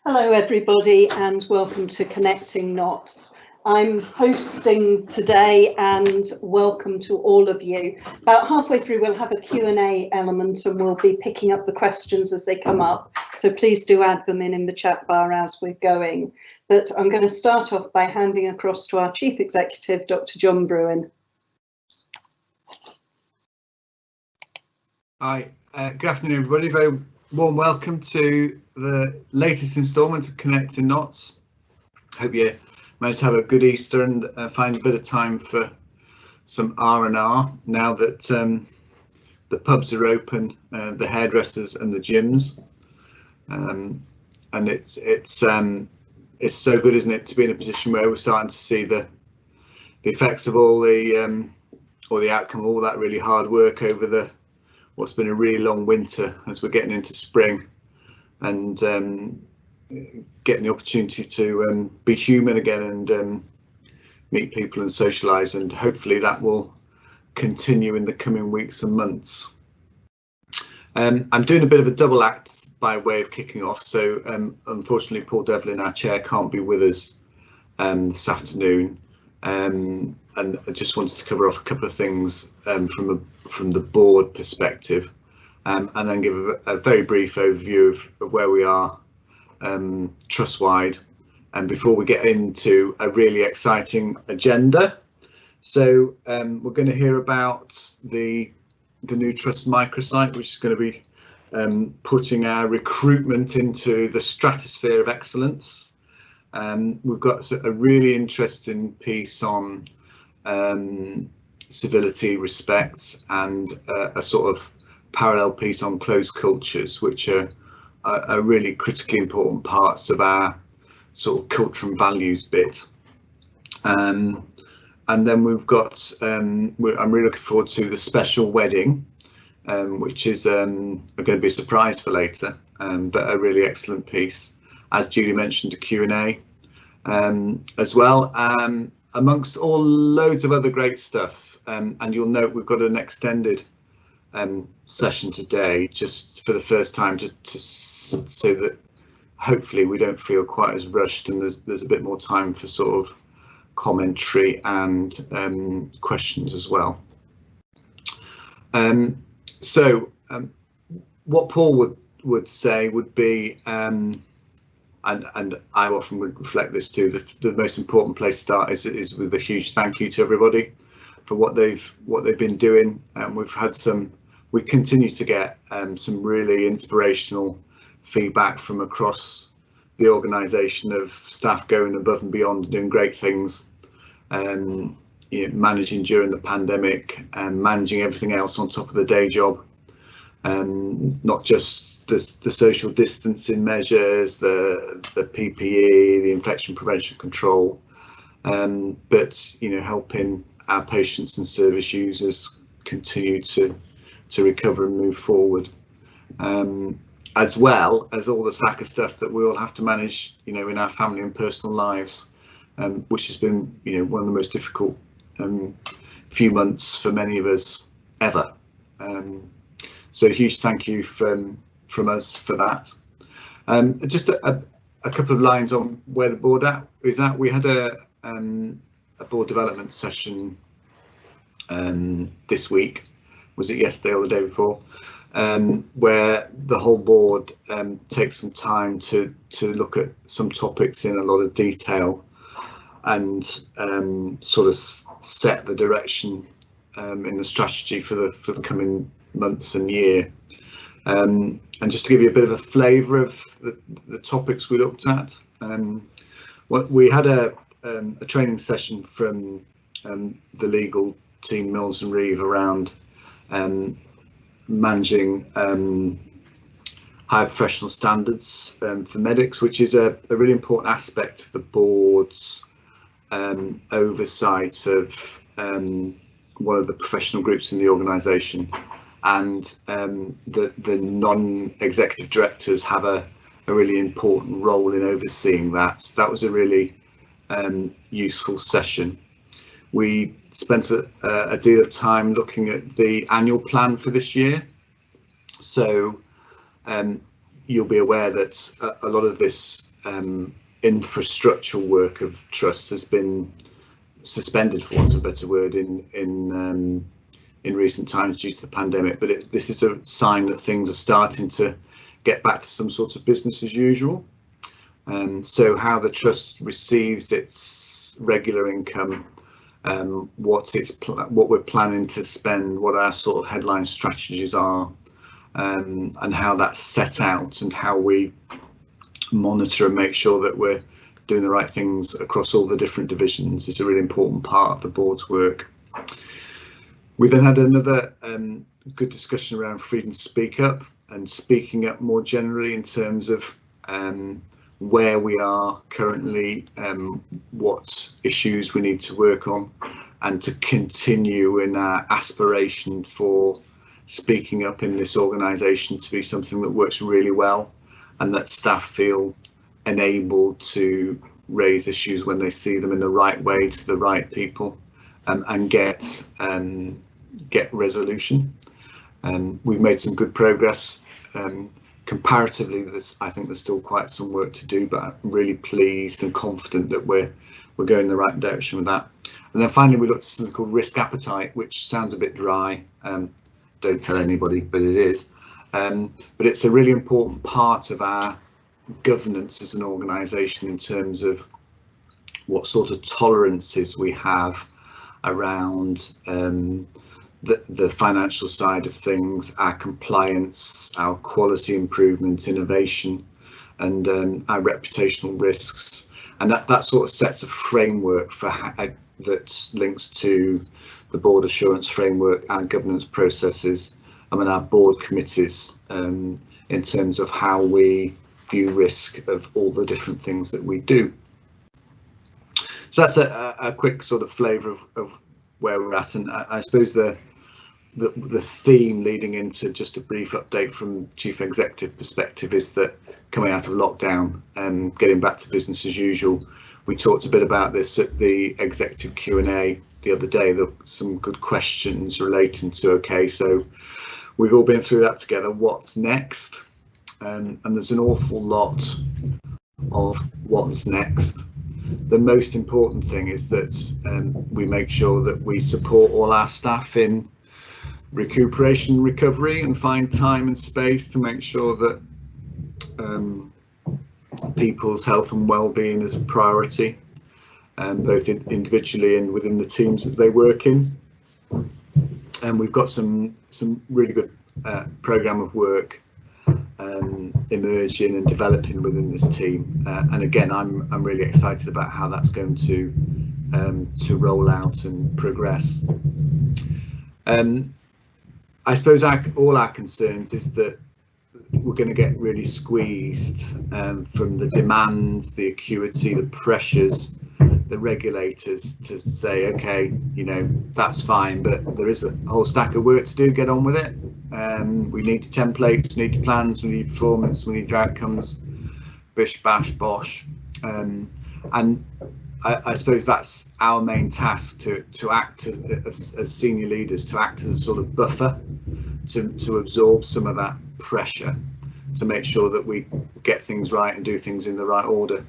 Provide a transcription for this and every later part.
Hello everybody and welcome to Connecting Knots. I'm hosting today and welcome to all of you. About halfway through we'll have a Q&A element and we'll be picking up the questions as they come up. So please do add them in the chat bar as we're going. But I'm going to start off by handing across to our Chief Executive, Dr. John Bruin. Hi, good afternoon everybody. Very warm welcome to the latest instalment of Connecting Knots. Hope you managed to have a good Easter and find a bit of time for some R&R now that the pubs are open, the hairdressers and the gyms, and it's so good, isn't it, to be in a position where we're starting to see the effects of all the or the outcome of all that really hard work over what's been a really long winter as we're getting into spring, and getting the opportunity to be human again and meet people and socialise, and hopefully that will continue in the coming weeks and months. I'm doing a bit of a double act by way of kicking off, so unfortunately Paul Devlin, our chair, can't be with us this afternoon, and I just wanted to cover off a couple of things from the board perspective, and then give a very brief overview of where we are trust-wide, and before we get into a really exciting agenda. So we're going to hear about the new Trust microsite, which is going to be putting our recruitment into the stratosphere of excellence. We've got a really interesting piece on civility, respect, and a sort of parallel piece on closed cultures, which are really critically important parts of our sort of culture and values bit. And then we've got, I'm really looking forward to the special wedding, which is going to be a surprise for later, but a really excellent piece. As Julie mentioned, a Q&A as well, amongst all loads of other great stuff. And you'll note we've got an extended session today, just for the first time, so that hopefully we don't feel quite as rushed, and there's a bit more time for sort of commentary and questions as well. What Paul would say would be, and I often would reflect this too, the most important place to start is with a huge thank you to everybody for what they've been doing. We continue to get some really inspirational feedback from across the organisation, of staff going above and beyond, doing great things, managing during the pandemic and managing everything else on top of the day job, not just the social distancing measures, the PPE, the infection prevention control, but helping our patients and service users continue to recover and move forward, as well as all the sack of stuff that we all have to manage, in our family and personal lives, which has been, one of the most difficult few months for many of us ever. So a huge thank you from us for that. Just a couple of lines on where the board is at. We had a board development session this week, was it yesterday or the day before, where the whole board takes some time to look at some topics in a lot of detail, and sort of set the direction in the strategy for the coming months and year. And just to give you a bit of a flavour of the topics we looked at, we had a training session from the legal team, Mills and Reeve, around managing higher professional standards for medics, which is a really important aspect of the board's oversight of one of the professional groups in the organisation, and the non-executive directors have a really important role in overseeing that. So that was a really useful session. We spent a deal of time looking at the annual plan for this year. So you'll be aware that a lot of this infrastructural work of trusts has been suspended, for want of a better word, in recent times due to the pandemic. But this is a sign that things are starting to get back to some sort of business as usual. So how the trust receives its regular income, what we're planning to spend, what our sort of headline strategies are, and how that's set out, and how we monitor and make sure that we're doing the right things across all the different divisions is a really important part of the board's work. We then had another good discussion around freedom to speak up and speaking up more generally in terms of where we are currently, what issues we need to work on, and to continue in our aspiration for speaking up in this organisation to be something that works really well, and that staff feel enabled to raise issues when they see them in the right way to the right people, and get resolution. We've made some good progress. Comparatively, I think there's still quite some work to do, but I'm really pleased and confident that we're going in the right direction with that. And then finally, we looked at something called risk appetite, which sounds a bit dry. Don't tell anybody, but it is. But it's a really important part of our governance as an organisation in terms of what sort of tolerances we have around the financial side of things, our compliance, our quality improvement, innovation, and our reputational risks. And that sort of sets a framework for that links to the board assurance framework, our governance processes, and our board committees in terms of how we view risk of all the different things that we do. So that's a quick sort of flavour of where we're at, and I suppose the theme leading into just a brief update from Chief Executive perspective is that coming out of lockdown and getting back to business as usual. We talked a bit about this at the executive Q&A the other day. There were some good questions relating to, okay, so we've all been through that together, what's next? And there's an awful lot of what's next. The most important thing is that we make sure that we support all our staff in recuperation, recovery, and find time and space to make sure that people's health and well-being is a priority, both individually and within the teams that they work in. And we've got some really good programme of work emerging and developing within this team, and again, I'm really excited about how that's going to roll out and progress. I suppose all our concerns is that we're going to get really squeezed from the demands, the acuity, the pressures, the regulators to say, okay, you know, that's fine, but there is a whole stack of work to do, get on with it. We need your templates, we need your plans, we need performance, we need your outcomes, bish, bash, bosh. And I suppose that's our main task, to act as senior leaders, to act as a sort of buffer, to absorb some of that pressure, to make sure that we get things right and do things in the right order.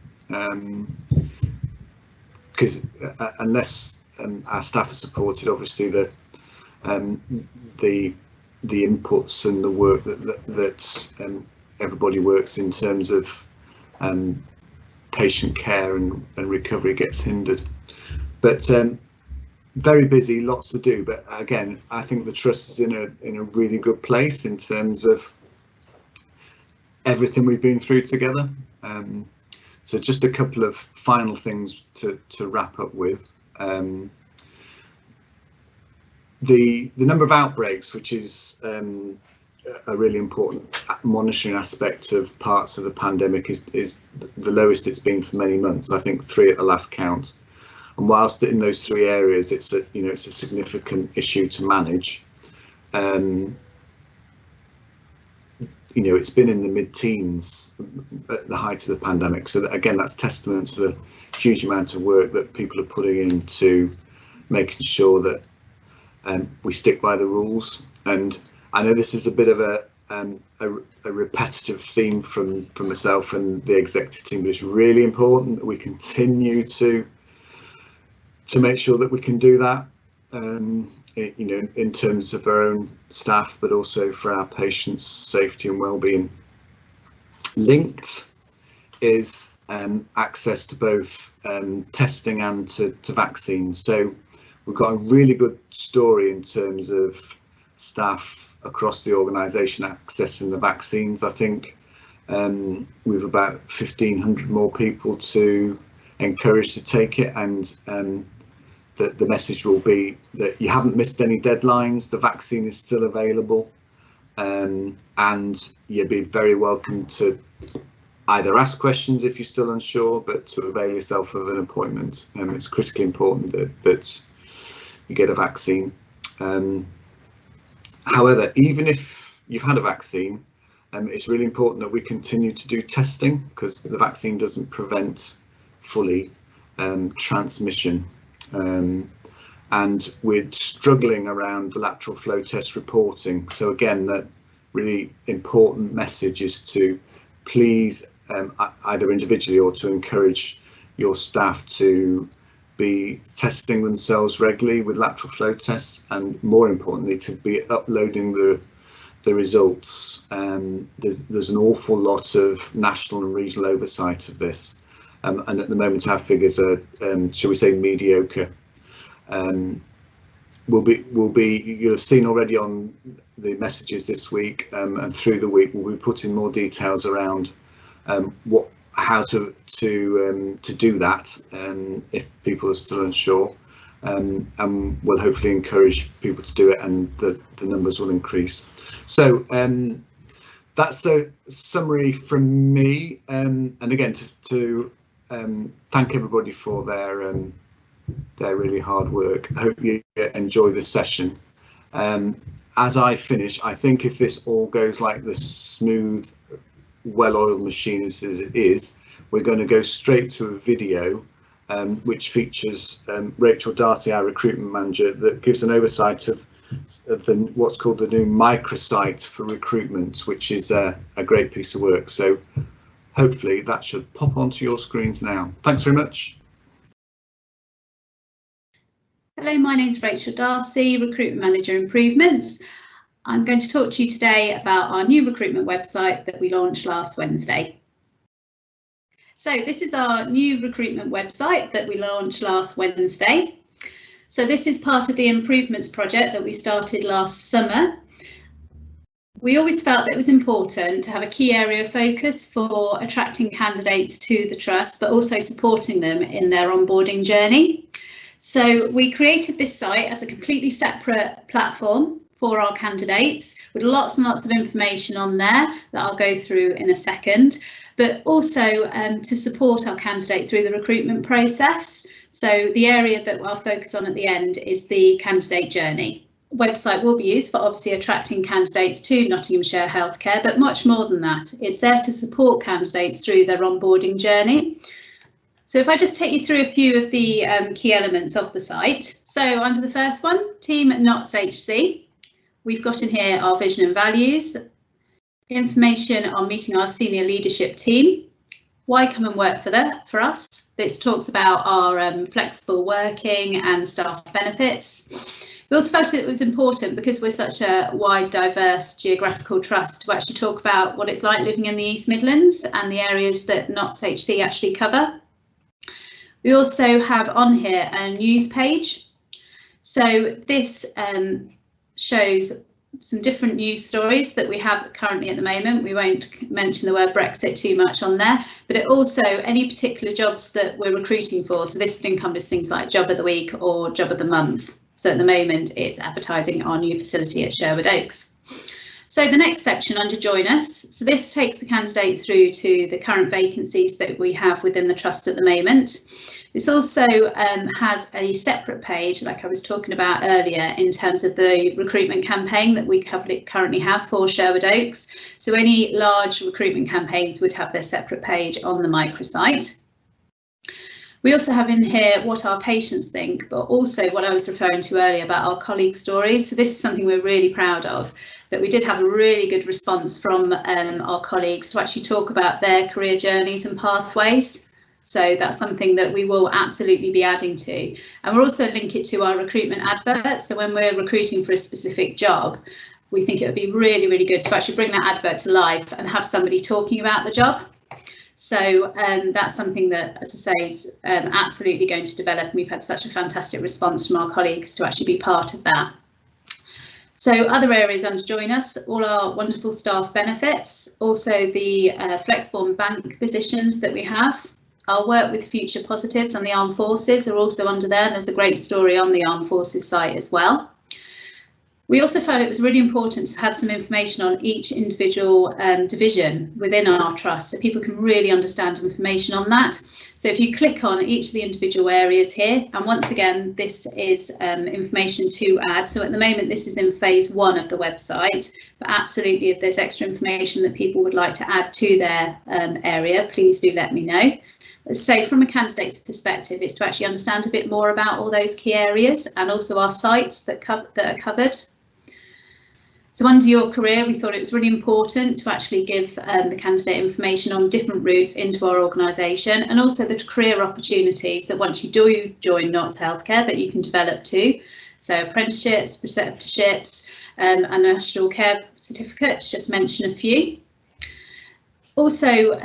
Because unless our staff are supported, obviously the inputs and the work that everybody works in terms of patient care and recovery gets hindered. But very busy, lots to do. But again, I think the trust is in a really good place in terms of everything we've been through together. So just a couple of final things to wrap up with. The number of outbreaks, which is a really important monitoring aspect of parts of the pandemic, is the lowest it's been for many months. I think 3 at the last count. And whilst in those 3 areas, it's a significant issue to manage. It's been in the mid-teens at the height of the pandemic. So that, again, that's testament to the huge amount of work that people are putting into making sure that we stick by the rules. And I know this is a bit of a repetitive theme from myself and the executive team, but it's really important that we continue to make sure that we can do that, in terms of our own staff, but also for our patients' safety and well-being. Linked is access to both testing and to vaccines. So we've got a really good story in terms of staff across the organisation accessing the vaccines. I think we've about 1,500 more people to encourage to take it, and the message will be that you haven't missed any deadlines, the vaccine is still available, and you'd be very welcome to either ask questions if you're still unsure, but to avail yourself of an appointment. It's critically important that you get a vaccine. However, even if you've had a vaccine, it's really important that we continue to do testing, because the vaccine doesn't prevent fully transmission. And we're struggling around the lateral flow test reporting. So again, that really important message is to please either individually or to encourage your staff to be testing themselves regularly with lateral flow tests, and more importantly to be uploading the results. There's an awful lot of national and regional oversight of this, and at the moment our figures are shall we say mediocre. Will be you'll have seen already on the messages this week, and through the week we'll be putting more details around how to do that, if people are still unsure, and we'll hopefully encourage people to do it, and the numbers will increase. So that's a summary from me, and again to thank everybody for their really hard work. I hope you enjoy this session. As I finish, I think if this all goes like the smooth, well-oiled machine as it is, we're going to go straight to a video which features Rachel Darcy, our recruitment manager, that gives an oversight of what's called the new microsite for recruitment, which is a great piece of work. So hopefully that should pop onto your screens now. Thanks very much. Hello, my name's Rachel Darcy, Recruitment Manager Improvements. I'm going to talk to you today about our new recruitment website that we launched last Wednesday. So this is our new recruitment website that we launched last Wednesday. So this is part of the improvements project that we started last summer. We always felt that it was important to have a key area of focus for attracting candidates to the trust, but also supporting them in their onboarding journey. So we created this site as a completely separate platform for our candidates, with lots and lots of information on there that I'll go through in a second, but also to support our candidate through the recruitment process. So the area that I'll focus on at the end is the candidate journey. The website will be used for obviously attracting candidates to Nottinghamshire Healthcare, but much more than that. It's there to support candidates through their onboarding journey. So if I just take you through a few of the key elements of the site. So under the first one, Team at Notts HC, we've got in here our vision and values, information on meeting our senior leadership team, why come and work for us. This talks about our flexible working and staff benefits. We also felt it was important, because we're such a wide, diverse geographical trust, to actually talk about what it's like living in the East Midlands and the areas that Notts HC actually cover. We also have on here a news page. So this shows some different news stories that we have currently at the moment. We won't mention the word Brexit too much on there, but it also any particular jobs that we're recruiting for. So this would encompass things like job of the week or job of the month. So at the moment it's advertising our new facility at Sherwood Oaks. So the next section under Join Us, so this takes the candidate through to the current vacancies that we have within the trust at the moment. This also has a separate page, like I was talking about earlier, in terms of the recruitment campaign that we currently have for Sherwood Oaks. So any large recruitment campaigns would have their separate page on the microsite. We also have in here what our patients think, but also what I was referring to earlier about our colleague stories. So this is something we're really proud of, that we did have a really good response from our colleagues to actually talk about their career journeys and pathways. So that's something that we will absolutely be adding to. And we'll also link it to our recruitment adverts. So when we're recruiting for a specific job, we think it would be really, really good to actually bring that advert to life and have somebody talking about the job. So that's something that, as I say, is absolutely going to develop. And we've had such a fantastic response from our colleagues to actually be part of that. So other areas under Join Us, all our wonderful staff benefits, also the flexible and bank positions that we have. Our work with Future Positives and the Armed Forces are also under there, and there's a great story on the Armed Forces site as well. We also felt it was really important to have some information on each individual division within our trust, so people can really understand information on that. So if you click on each of the individual areas here, and once again, this is information to add. So at the moment, this is in phase 1 of the website, but absolutely, if there's extra information that people would like to add to their area, please do let me know. So from a candidate's perspective, it's to actually understand a bit more about all those key areas and also our sites that are covered. So under your career, we thought it was really important to actually give the candidate information on different routes into our organisation, and also the career opportunities that once you do join Notts Healthcare that you can develop to. So apprenticeships, preceptorships, and national care certificates, just mention a few. Also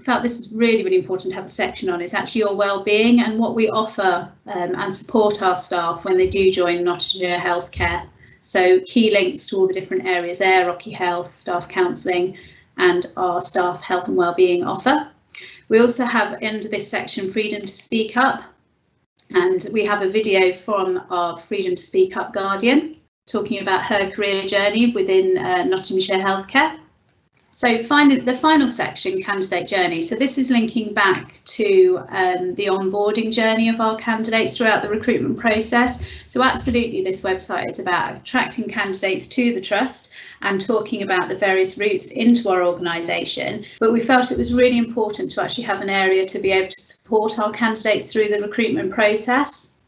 felt this was really, really important to have a section on is actually your wellbeing and what we offer and support our staff when they do join Nottinghamshire Healthcare. So key links to all the different areas there, Rocky Health, staff counselling and our staff health and wellbeing offer. We also have under this section Freedom to Speak Up, and we have a video from our Freedom to Speak Up Guardian talking about her career journey within Nottinghamshire Healthcare. So finally, the final section, candidate journey. So this is linking back to the onboarding journey of our candidates throughout the recruitment process. So absolutely, this website is about attracting candidates to the trust and talking about the various routes into our organisation. But we felt it was really important to actually have an area to be able to support our candidates through the recruitment process.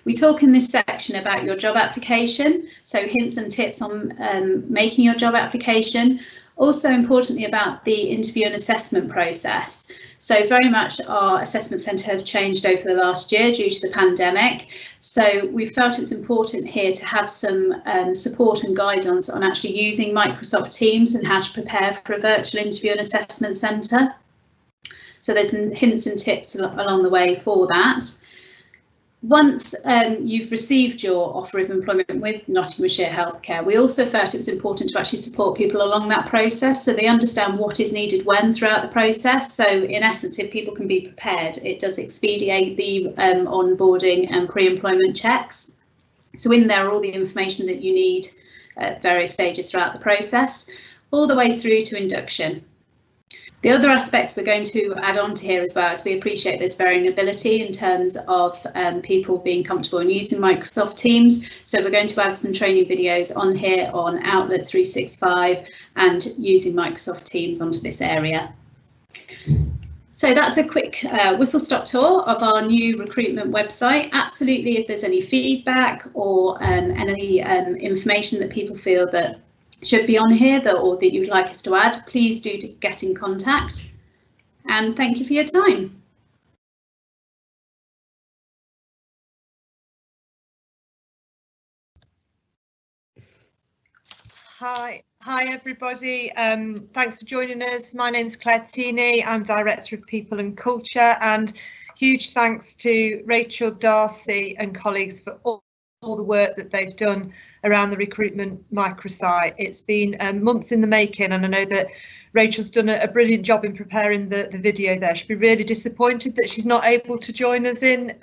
We talk in this section about your job application, so hints and tips on making your job application. Also importantly about the interview and assessment process. So very much our assessment centre have changed over the last year due to the pandemic. So we felt it was important here to have some support and guidance on actually using Microsoft Teams and how to prepare for a virtual interview and assessment centre. So there's some hints and tips along the way for that. Once you've received your offer of employment with Nottinghamshire Healthcare, we also felt it was important to actually support people along that process so they understand what is needed when throughout the process. So in essence, if people can be prepared, it does expedite the onboarding and pre-employment checks. So in there are all the information that you need at various stages throughout the process, all the way through to induction. The other aspects we're going to add on to here as well is we appreciate there's variability in terms of people being comfortable in using Microsoft Teams. So we're going to add some training videos on here on Outlook 365 and using Microsoft Teams onto this area. So that's a quick whistle-stop tour of our new recruitment website. Absolutely, if there's any feedback or any information that people feel that should be on here or that you'd like us to add, please do get in contact. And thank you for your time. Hi everybody. Thanks for joining us. My name is Claire Teeney. I'm Director of People and Culture, and huge thanks to Rachel, Darcy and colleagues for all the work that they've done around the recruitment microsite. It's been months in the making, and I know that Rachel's done a brilliant job in preparing the video there. She'll be really disappointed that she's not able to join us in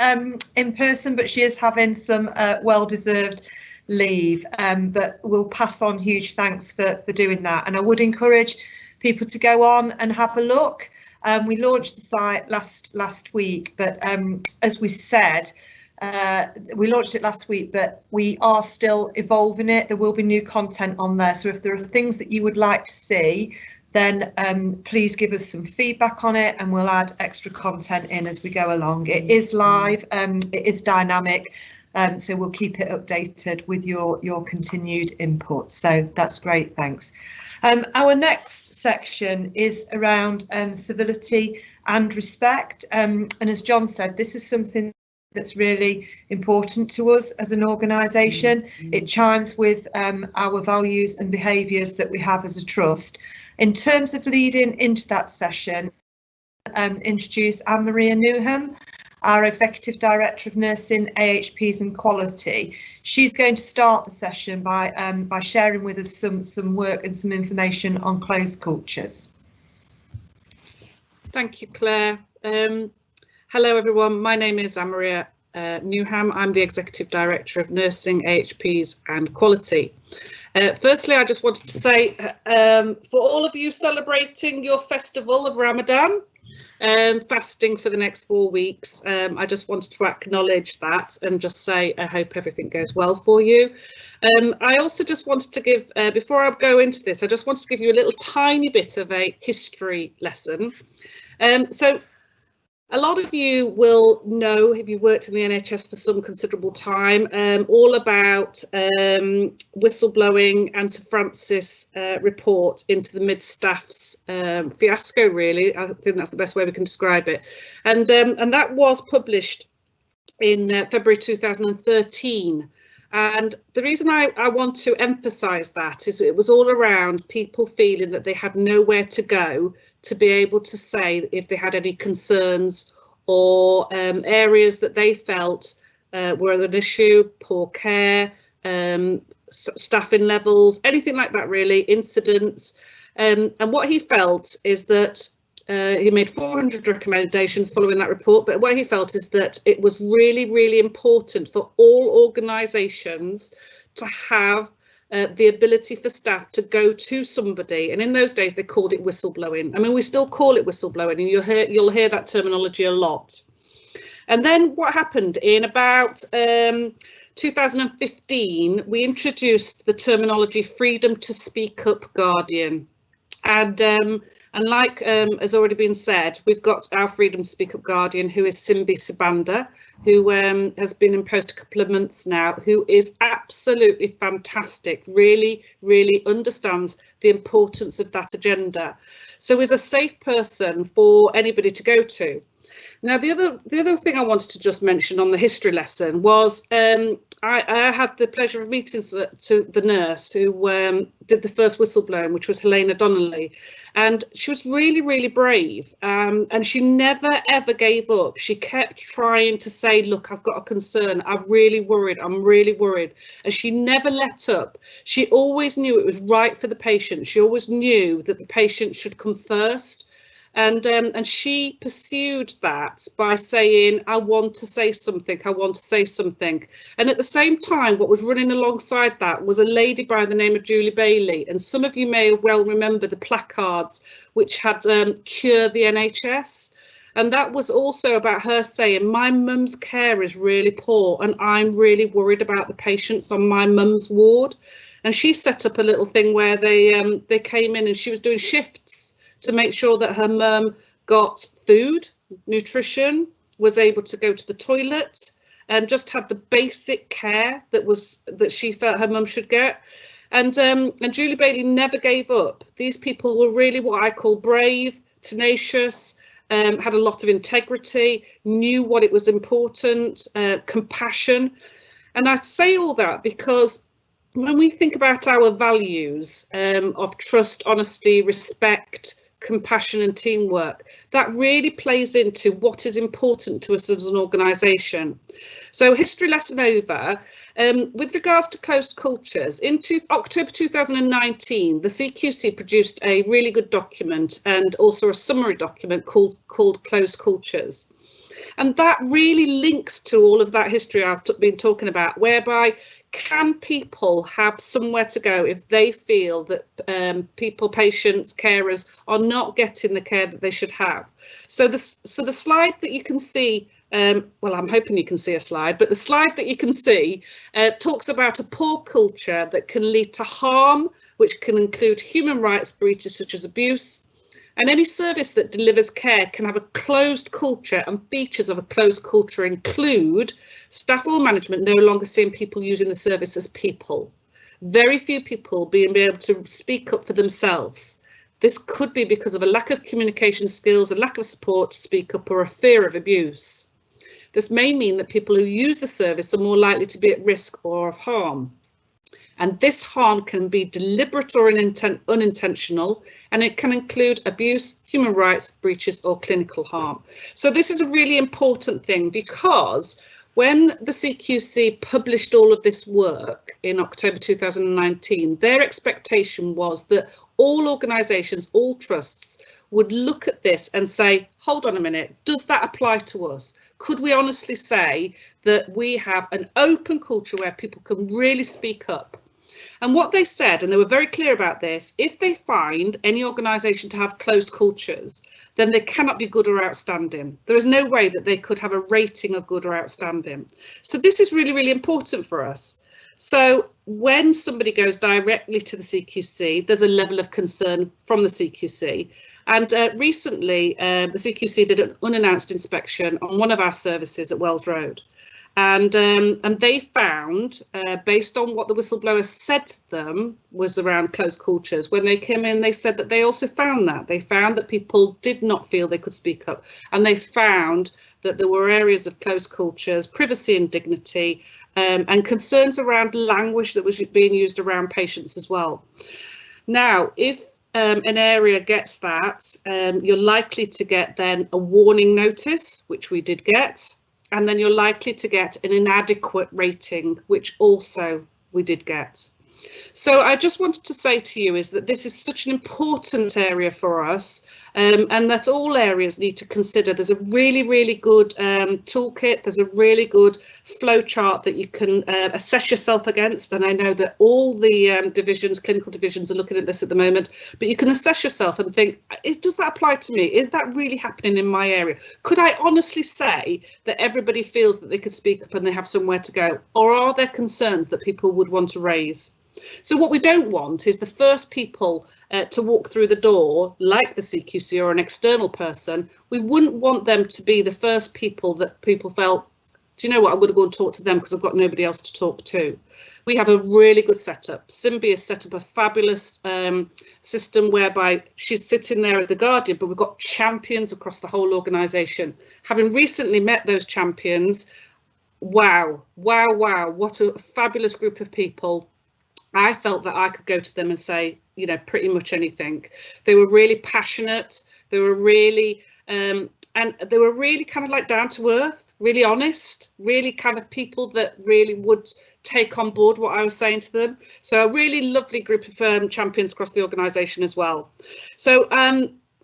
person, but she is having some well-deserved leave, but we'll pass on huge thanks for doing that. And I would encourage people to go on and have a look. We launched the site last week, but as we said, we launched it last week, but we are still evolving it. There will be new content on there, so if there are things that you would like to see, then please give us some feedback on it and we'll add extra content in as we go along. It is live, it is dynamic, so we'll keep it updated with your continued input. So that's great, thanks. Our next section is around civility and respect, and as John said, this is something that's really important to us as an organisation. It chimes with our values and behaviours that we have as a trust. In terms of leading into that session, introduce Anne-Maria Newham, our Executive Director of Nursing, AHPs and Quality. She's going to start the session by sharing with us some work and some information on closed cultures. Thank you, Claire. Hello everyone, my name is Anne-Maria Newham. I'm the Executive Director of Nursing, AHPs and Quality. Firstly, I just wanted to say for all of you celebrating your festival of Ramadan, fasting for the next 4 weeks, I just wanted to acknowledge that and just say I hope everything goes well for you. I also just wanted to give, before I go into this, I just wanted to give you a little tiny bit of a history lesson. So a lot of you will know, if you worked in the NHS for some considerable time, all about whistleblowing and Sir Francis' report into the mid-staff's fiasco, really. I think that's the best way we can describe it. And that was published in February 2013. And the reason I want to emphasise that is it was all around people feeling that they had nowhere to go to be able to say if they had any concerns or areas that they felt were an issue, poor care, staffing levels, anything like that really, incidents. And what he felt is that he made 400 recommendations following that report, but what he felt is that it was really, really important for all organisations to have the ability for staff to go to somebody, and in those days they called it whistleblowing. I mean, we still call it whistleblowing, and you'll hear that terminology a lot. And then what happened in about 2015, we introduced the terminology freedom to speak up guardian, and like has already been said, we've got our Freedom to Speak Up Guardian, who is Simbi Sibanda, who has been in post a couple of months now, who is absolutely fantastic, really, really understands the importance of that agenda. So is a safe person for anybody to go to. Now, the other thing I wanted to just mention on the history lesson was I had the pleasure of meeting to the nurse who did the first whistleblowing, which was Helena Donnelly, and she was really, really brave, and she never ever gave up. She kept trying to say, look, I've got a concern, I'm really worried, and she never let up. She always knew it was right for the patient. She always knew that the patient should come first. And she pursued that by saying, I want to say something, I want to say something. And at the same time, what was running alongside that was a lady by the name of Julie Bailey. And some of you may well remember the placards which had Cure the NHS. And that was also about her saying, my mum's care is really poor and I'm really worried about the patients on my mum's ward. And she set up a little thing where they came in and she was doing shifts to make sure that her mum got food, nutrition, was able to go to the toilet, and just had the basic care that she felt her mum should get. And Julie Bailey never gave up. These people were really what I call brave, tenacious, had a lot of integrity, knew what it was important, compassion. And I'd say all that because when we think about our values of trust, honesty, respect, compassion and teamwork, that really plays into what is important to us as an organisation. So history lesson over. With regards to closed cultures, in October 2019, the CQC produced a really good document and also a summary document called Closed Cultures. And that really links to all of that history I've been talking about, whereby can people have somewhere to go if they feel that patients, carers are not getting the care that they should have? So the slide that you can see well, I'm hoping you can see a slide, but the slide that you can see talks about a poor culture that can lead to harm, which can include human rights breaches such as abuse. And any service that delivers care can have a closed culture, and features of a closed culture include staff or management no longer seeing people using the service as people. Very few people being able to speak up for themselves. This could be because of a lack of communication skills, a lack of support to speak up, or a fear of abuse. This may mean that people who use the service are more likely to be at risk or of harm. And this harm can be deliberate or unintentional, and it can include abuse, human rights breaches, or clinical harm. So this is a really important thing, because when the CQC published all of this work in October 2019, their expectation was that all organisations, all trusts would look at this and say, hold on a minute, does that apply to us? Could we honestly say that we have an open culture where people can really speak up? And what they said, and they were very clear about this, if they find any organisation to have closed cultures, then they cannot be good or outstanding. There is no way that they could have a rating of good or outstanding. So this is really, really important for us. So when somebody goes directly to the CQC, there's a level of concern from the CQC. And recently, the CQC did an unannounced inspection on one of our services at Wells Road. And they found, based on what the whistleblower said to them was around closed cultures, when they came in, they said that they also found that. They found that people did not feel they could speak up. And they found that there were areas of closed cultures, privacy and dignity, and concerns around language that was being used around patients as well. Now, if an area gets that, you're likely to get then a warning notice, which we did get. And then you're likely to get an inadequate rating, which also we did get. So I just wanted to say to you is that this is such an important area for us, and that all areas need to consider. There's a really, really good toolkit. There's a really good flow chart that you can assess yourself against. And I know that all the divisions, clinical divisions, are looking at this at the moment, but you can assess yourself and think, does that apply to me? Is that really happening in my area? Could I honestly say that everybody feels that they could speak up and they have somewhere to go? Or are there concerns that people would want to raise? So what we don't want is the first people to walk through the door, like the CQC or an external person. We wouldn't want them to be the first people that people felt, do you know what, I'm going to go and talk to them because I've got nobody else to talk to. We have a really good setup. Simbi has set up a fabulous system whereby she's sitting there as the guardian, but we've got champions across the whole organisation. Having recently met those champions, wow, what a fabulous group of people. I felt that I could go to them and say, you know, pretty much anything. They were really passionate. They were really, and they were really kind of like down to earth, really honest, really kind of people that really would take on board what I was saying to them. So a really lovely group of champions across the organisation as well. So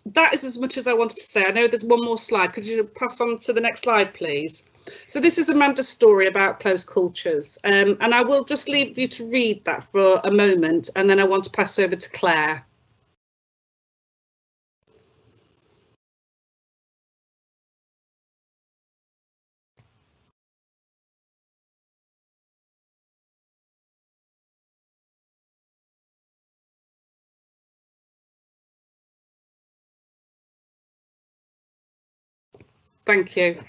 that is as much as I wanted to say. I know there's one more slide. Could you pass on to the next slide, please? So this is Amanda's story about closed cultures, and I will just leave you to read that for a moment, and then I want to pass over to Claire. Thank you.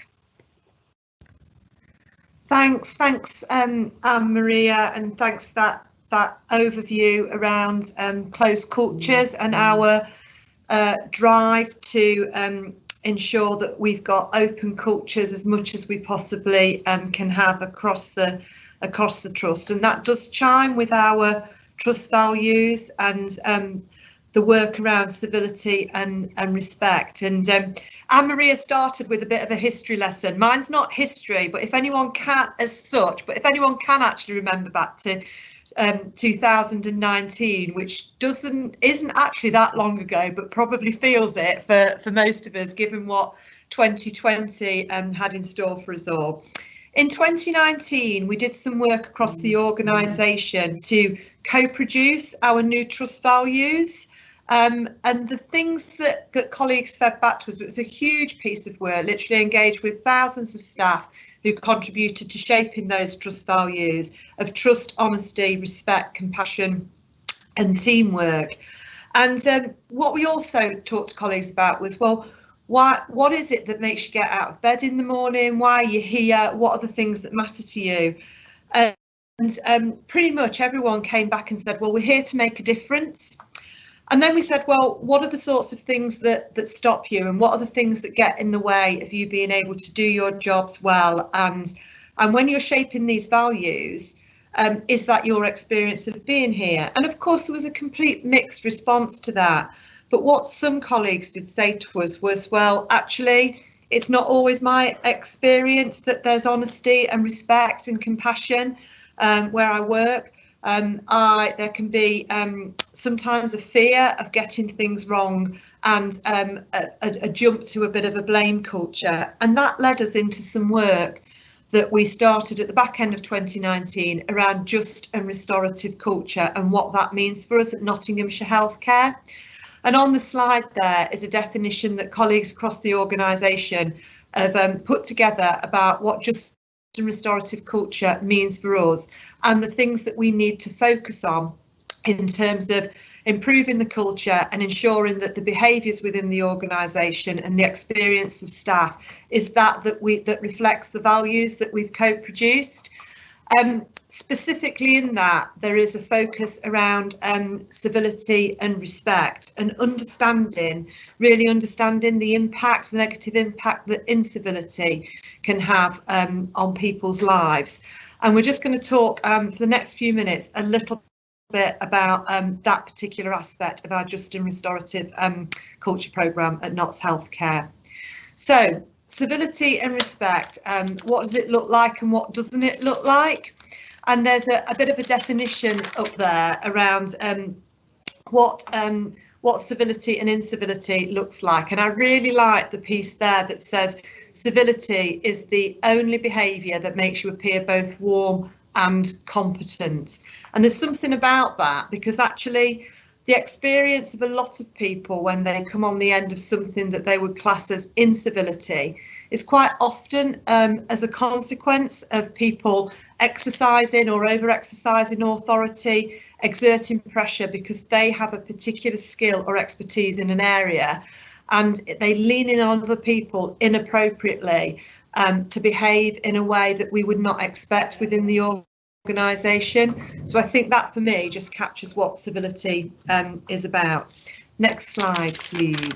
Thanks, Anne-Maria, and thanks for that overview around closed cultures and our drive to ensure that we've got open cultures as much as we possibly can have across the trust, and that does chime with our trust values and the work around civility and respect. And Anne-Maria started with a bit of a history lesson. Mine's not history, but if anyone can actually remember back to 2019, which isn't actually that long ago, but probably feels it for most of us, given what 2020 had in store for us all. In 2019, we did some work across the organisation to co-produce our new trust values. And the things that colleagues fed back to us, it was a huge piece of work, literally engaged with thousands of staff who contributed to shaping those trust values of trust, honesty, respect, compassion and teamwork. And what we also talked to colleagues about was, well, what is it that makes you get out of bed in the morning? Why are you here? What are the things that matter to you? And pretty much everyone came back and said, well, we're here to make a difference. And then we said, well, what are the sorts of things that stop you, and what are the things that get in the way of you being able to do your jobs well? And when you're shaping these values, is that your experience of being here? And of course, there was a complete mixed response to that. But what some colleagues did say to us was, well, actually, it's not always my experience that there's honesty and respect and compassion where I work. There can be sometimes a fear of getting things wrong and a jump to a bit of a blame culture. And that led us into some work that we started at the back end of 2019 around just and restorative culture and what that means for us at Nottinghamshire Healthcare. And on the slide there is a definition that colleagues across the organisation have put together about what just and restorative culture means for us, and the things that we need to focus on in terms of improving the culture and ensuring that the behaviours within the organisation and the experience of staff is that reflects the values that we've co-produced. Specifically in that, there is a focus around civility and respect, and really understanding the impact, the negative impact that incivility can have on people's lives. And we're just going to talk for the next few minutes a little bit about that particular aspect of our just and restorative culture programme at Notts Healthcare. So, civility and respect, what does it look like and what doesn't it look like? And there's a bit of a definition up there around what civility and incivility looks like. And I really like the piece there that says civility is the only behaviour that makes you appear both warm and competent. And there's something about that, because actually the experience of a lot of people when they come on the end of something that they would class as incivility is quite often as a consequence of people exercising or over-exercising authority, exerting pressure because they have a particular skill or expertise in an area, and they lean in on other people inappropriately to behave in a way that we would not expect within the organisation. So I think that for me just captures what civility is about. Next slide, please.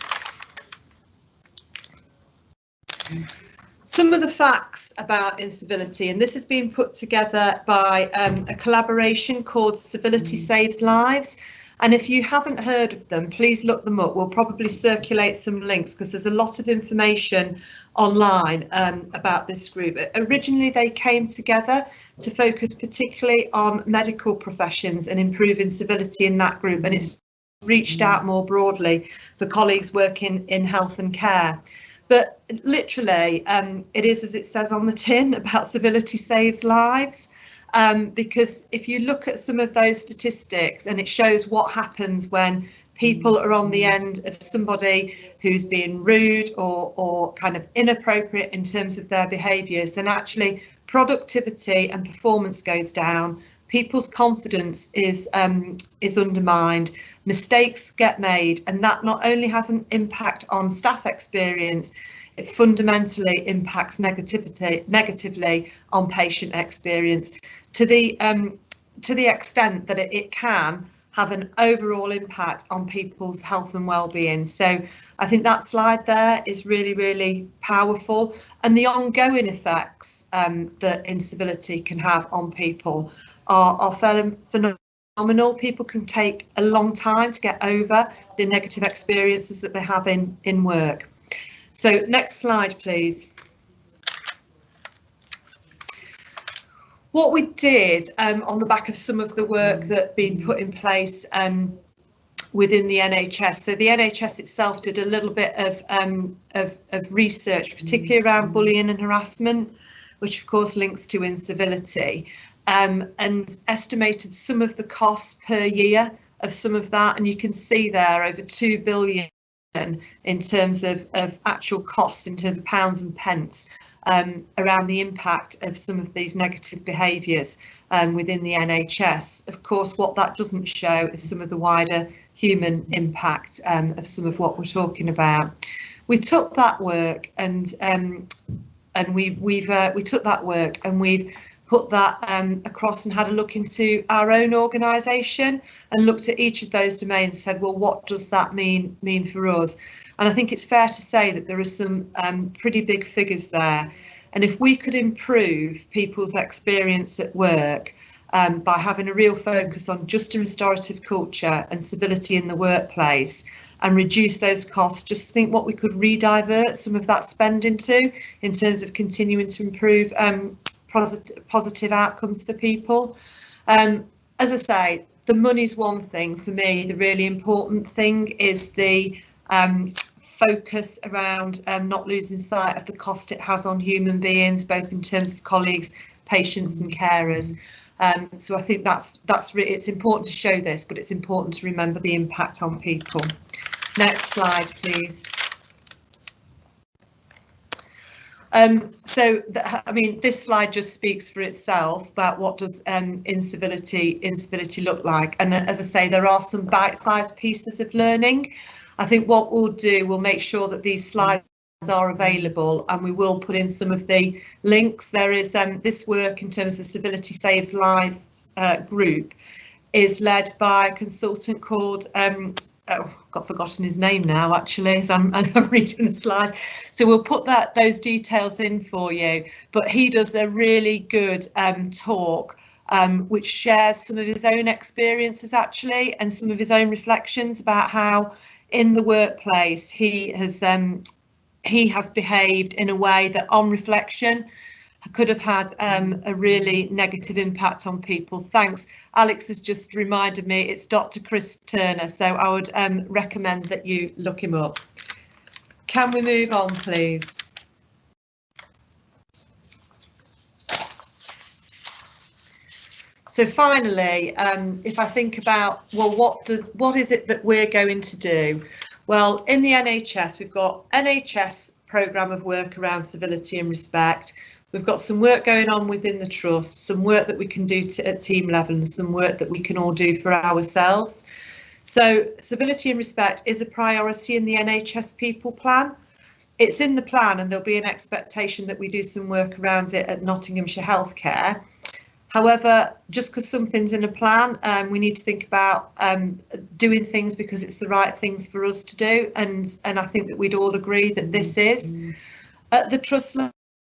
Some of the facts about incivility, and this has been put together by a collaboration called Civility Saves Lives. And if you haven't heard of them, please look them up. We'll probably circulate some links because there's a lot of information online about this group. Originally, they came together to focus particularly on medical professions and improving civility in that group. And it's reached out more broadly for colleagues working in health and care. But literally, it is as it says on the tin about civility saves lives. Because if you look at some of those statistics, and it shows what happens when people are on the end of somebody who's being rude or kind of inappropriate in terms of their behaviours, then actually productivity and performance goes down. People's confidence is undermined, mistakes get made, and that not only has an impact on staff experience, it fundamentally impacts negatively on patient experience to the extent that it can have an overall impact on people's health and well-being. So I think that slide there is really, really powerful, and the ongoing effects that incivility can have on people are phenomenal. People can take a long time to get over the negative experiences that they have in work. So next slide, please. What we did on the back of some of the work that's been put in place within the NHS. So the NHS itself did a little bit of research, particularly around bullying and harassment, which of course links to incivility, and estimated some of the costs per year of some of that, and you can see there over 2 billion in terms of actual costs, in terms of pounds and pence, around the impact of some of these negative behaviours within the NHS. Of course, what that doesn't show is some of the wider human impact of some of what we're talking about. We took that work and we've put that across and had a look into our own organisation and looked at each of those domains and said, well, what does that mean for us? And I think it's fair to say that there are some pretty big figures there. And if we could improve people's experience at work by having a real focus on just and restorative culture and civility in the workplace and reduce those costs, just think what we could redivert some of that spend into in terms of continuing to improve positive outcomes for people. As I say, the money's one thing. For me, the really important thing is the focus around not losing sight of the cost it has on human beings, both in terms of colleagues, patients and carers. So I think it's important to show this, but it's important to remember the impact on people. Next slide, please. This slide just speaks for itself about what does incivility look like. And as I say, there are some bite-sized pieces of learning. I think what we'll do, we'll make sure that these slides are available, and we will put in some of the links. There is this work in terms of Civility Saves Lives group is led by a consultant called I've forgotten his name now, actually, as I'm reading the slides. So we'll put those details in for you. But he does a really good talk, which shares some of his own experiences, actually, and some of his own reflections about how in the workplace he has behaved in a way that, on reflection, could have had a really negative impact on people. Thanks. Alex has just reminded me it's Dr. Chris Turner, so I would recommend that you look him up. Can we move on, please? So finally, if I think about, well, what is it that we're going to do? Well, in the NHS, we've got NHS programme of work around civility and respect. We've got some work going on within the trust, some work that we can do at team level, and some work that we can all do for ourselves. So civility and respect is a priority in the NHS People Plan. It's in the plan, and there'll be an expectation that we do some work around it at Nottinghamshire Healthcare. However, just because something's in a plan, we need to think about doing things because it's the right things for us to do, and I think that we'd all agree that this is. At the trust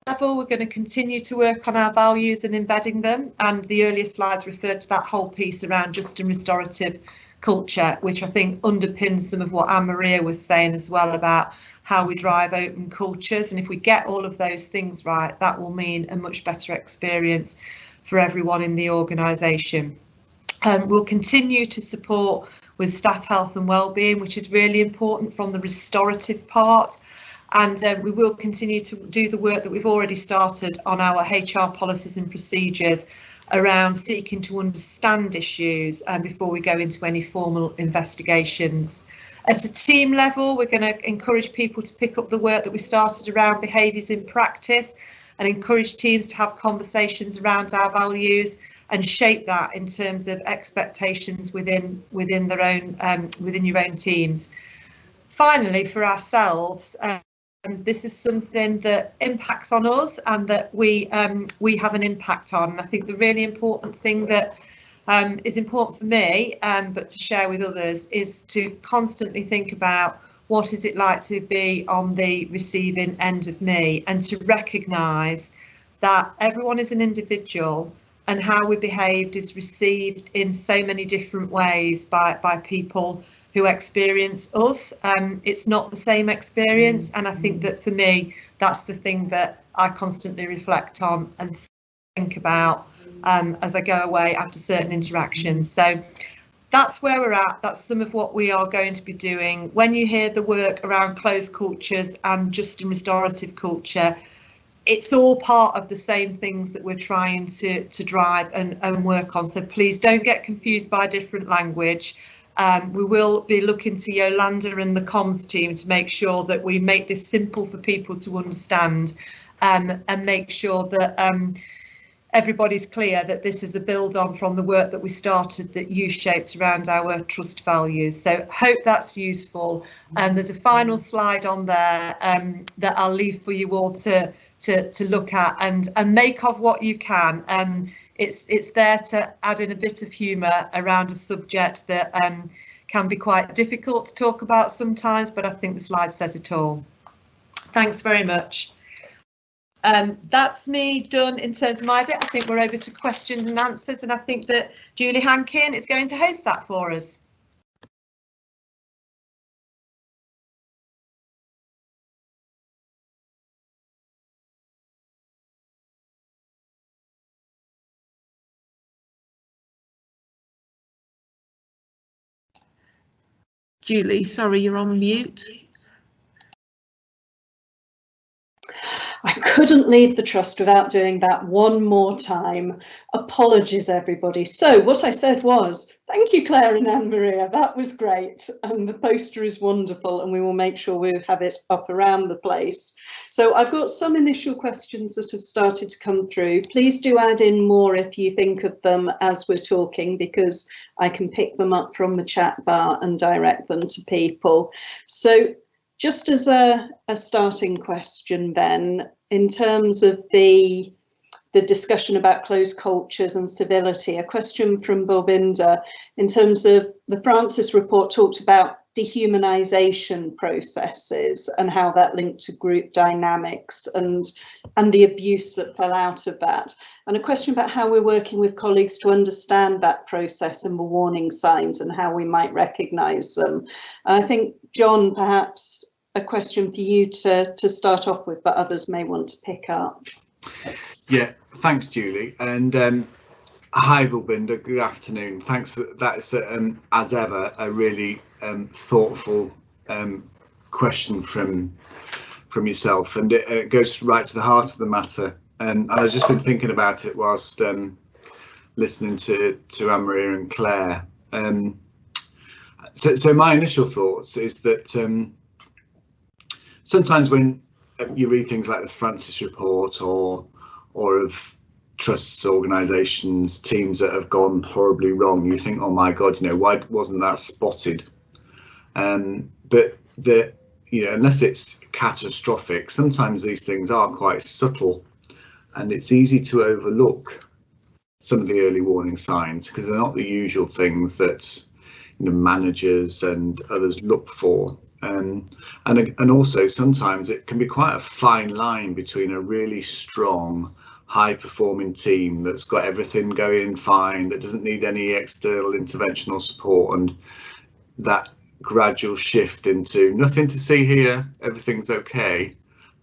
level, we're going to continue to work on our values and embedding them, and the earlier slides referred to that whole piece around just and restorative culture, which I think underpins some of what Anne-Maria was saying as well about how we drive open cultures. And if we get all of those things right, that will mean a much better experience for everyone in the organisation. We'll continue to support with staff health and wellbeing, which is really important from the restorative part. And we will continue to do the work that we've already started on our HR policies and procedures around seeking to understand issues before we go into any formal investigations. At a team level, we're going to encourage people to pick up the work that we started around behaviours in practice and encourage teams to have conversations around our values and shape that in terms of expectations within your own teams. Finally, for ourselves, this is something that impacts on us and that we have an impact on. And I think the really important thing that is important for me, but to share with others, is to constantly think about what is it like to be on the receiving end of me, and to recognise that everyone is an individual and how we behaved is received in so many different ways by people who experience us. It's not the same experience, and I think that for me, that's the thing that I constantly reflect on and think about as I go away after certain interactions. So that's where we're at. That's some of what we are going to be doing. When you hear the work around closed cultures and just and restorative culture, it's all part of the same things that we're trying to drive and work on. So please don't get confused by different language. We will be looking to Yolanda and the comms team to make sure that we make this simple for people to understand, and make sure that everybody's clear that this is a build on from the work that we started that you shaped around our trust values. So hope that's useful. There's a final slide on there that I'll leave for you all to look at and make of what you can. It's there to add in a bit of humour around a subject that can be quite difficult to talk about sometimes, but I think the slide says it all. Thanks very much. That's me done in terms of my bit. I think we're over to questions and answers, and I think that Julie Hankin is going to host that for us. Julie, sorry, you're on mute. I couldn't leave the trust without doing that one more time. Apologies, everybody. So what I said was, thank you, Claire and Anne-Maria. That was great. And the poster is wonderful, and we will make sure we have it up around the place. So I've got some initial questions that have started to come through. Please do add in more if you think of them as we're talking, because I can pick them up from the chat bar and direct them to people. So just as a starting question then, in terms of the discussion about closed cultures and civility, a question from Bobinda in terms of the Francis report talked about dehumanization processes and how that linked to group dynamics and the abuse that fell out of that. And a question about how we're working with colleagues to understand that process and the warning signs and how we might recognise them. And I think, John, perhaps a question for you to start off with, but others may want to pick up. Yeah, thanks, Julie. And hi, Bulbinder. Good afternoon. Thanks. That's as ever a really thoughtful question from yourself, and it goes right to the heart of the matter. And I've just been thinking about it whilst listening to Anne-Maria and Claire. So my initial thoughts is that sometimes when you read things like this Francis report or of trusts, organisations, teams that have gone horribly wrong, you think, oh my God, why wasn't that spotted? But unless it's catastrophic, sometimes these things are quite subtle, and it's easy to overlook some of the early warning signs because they're not the usual things that managers and others look for. And also sometimes it can be quite a fine line between a really strong, high-performing team that's got everything going fine, that doesn't need any external intervention or support, and that gradual shift into nothing to see here, everything's okay,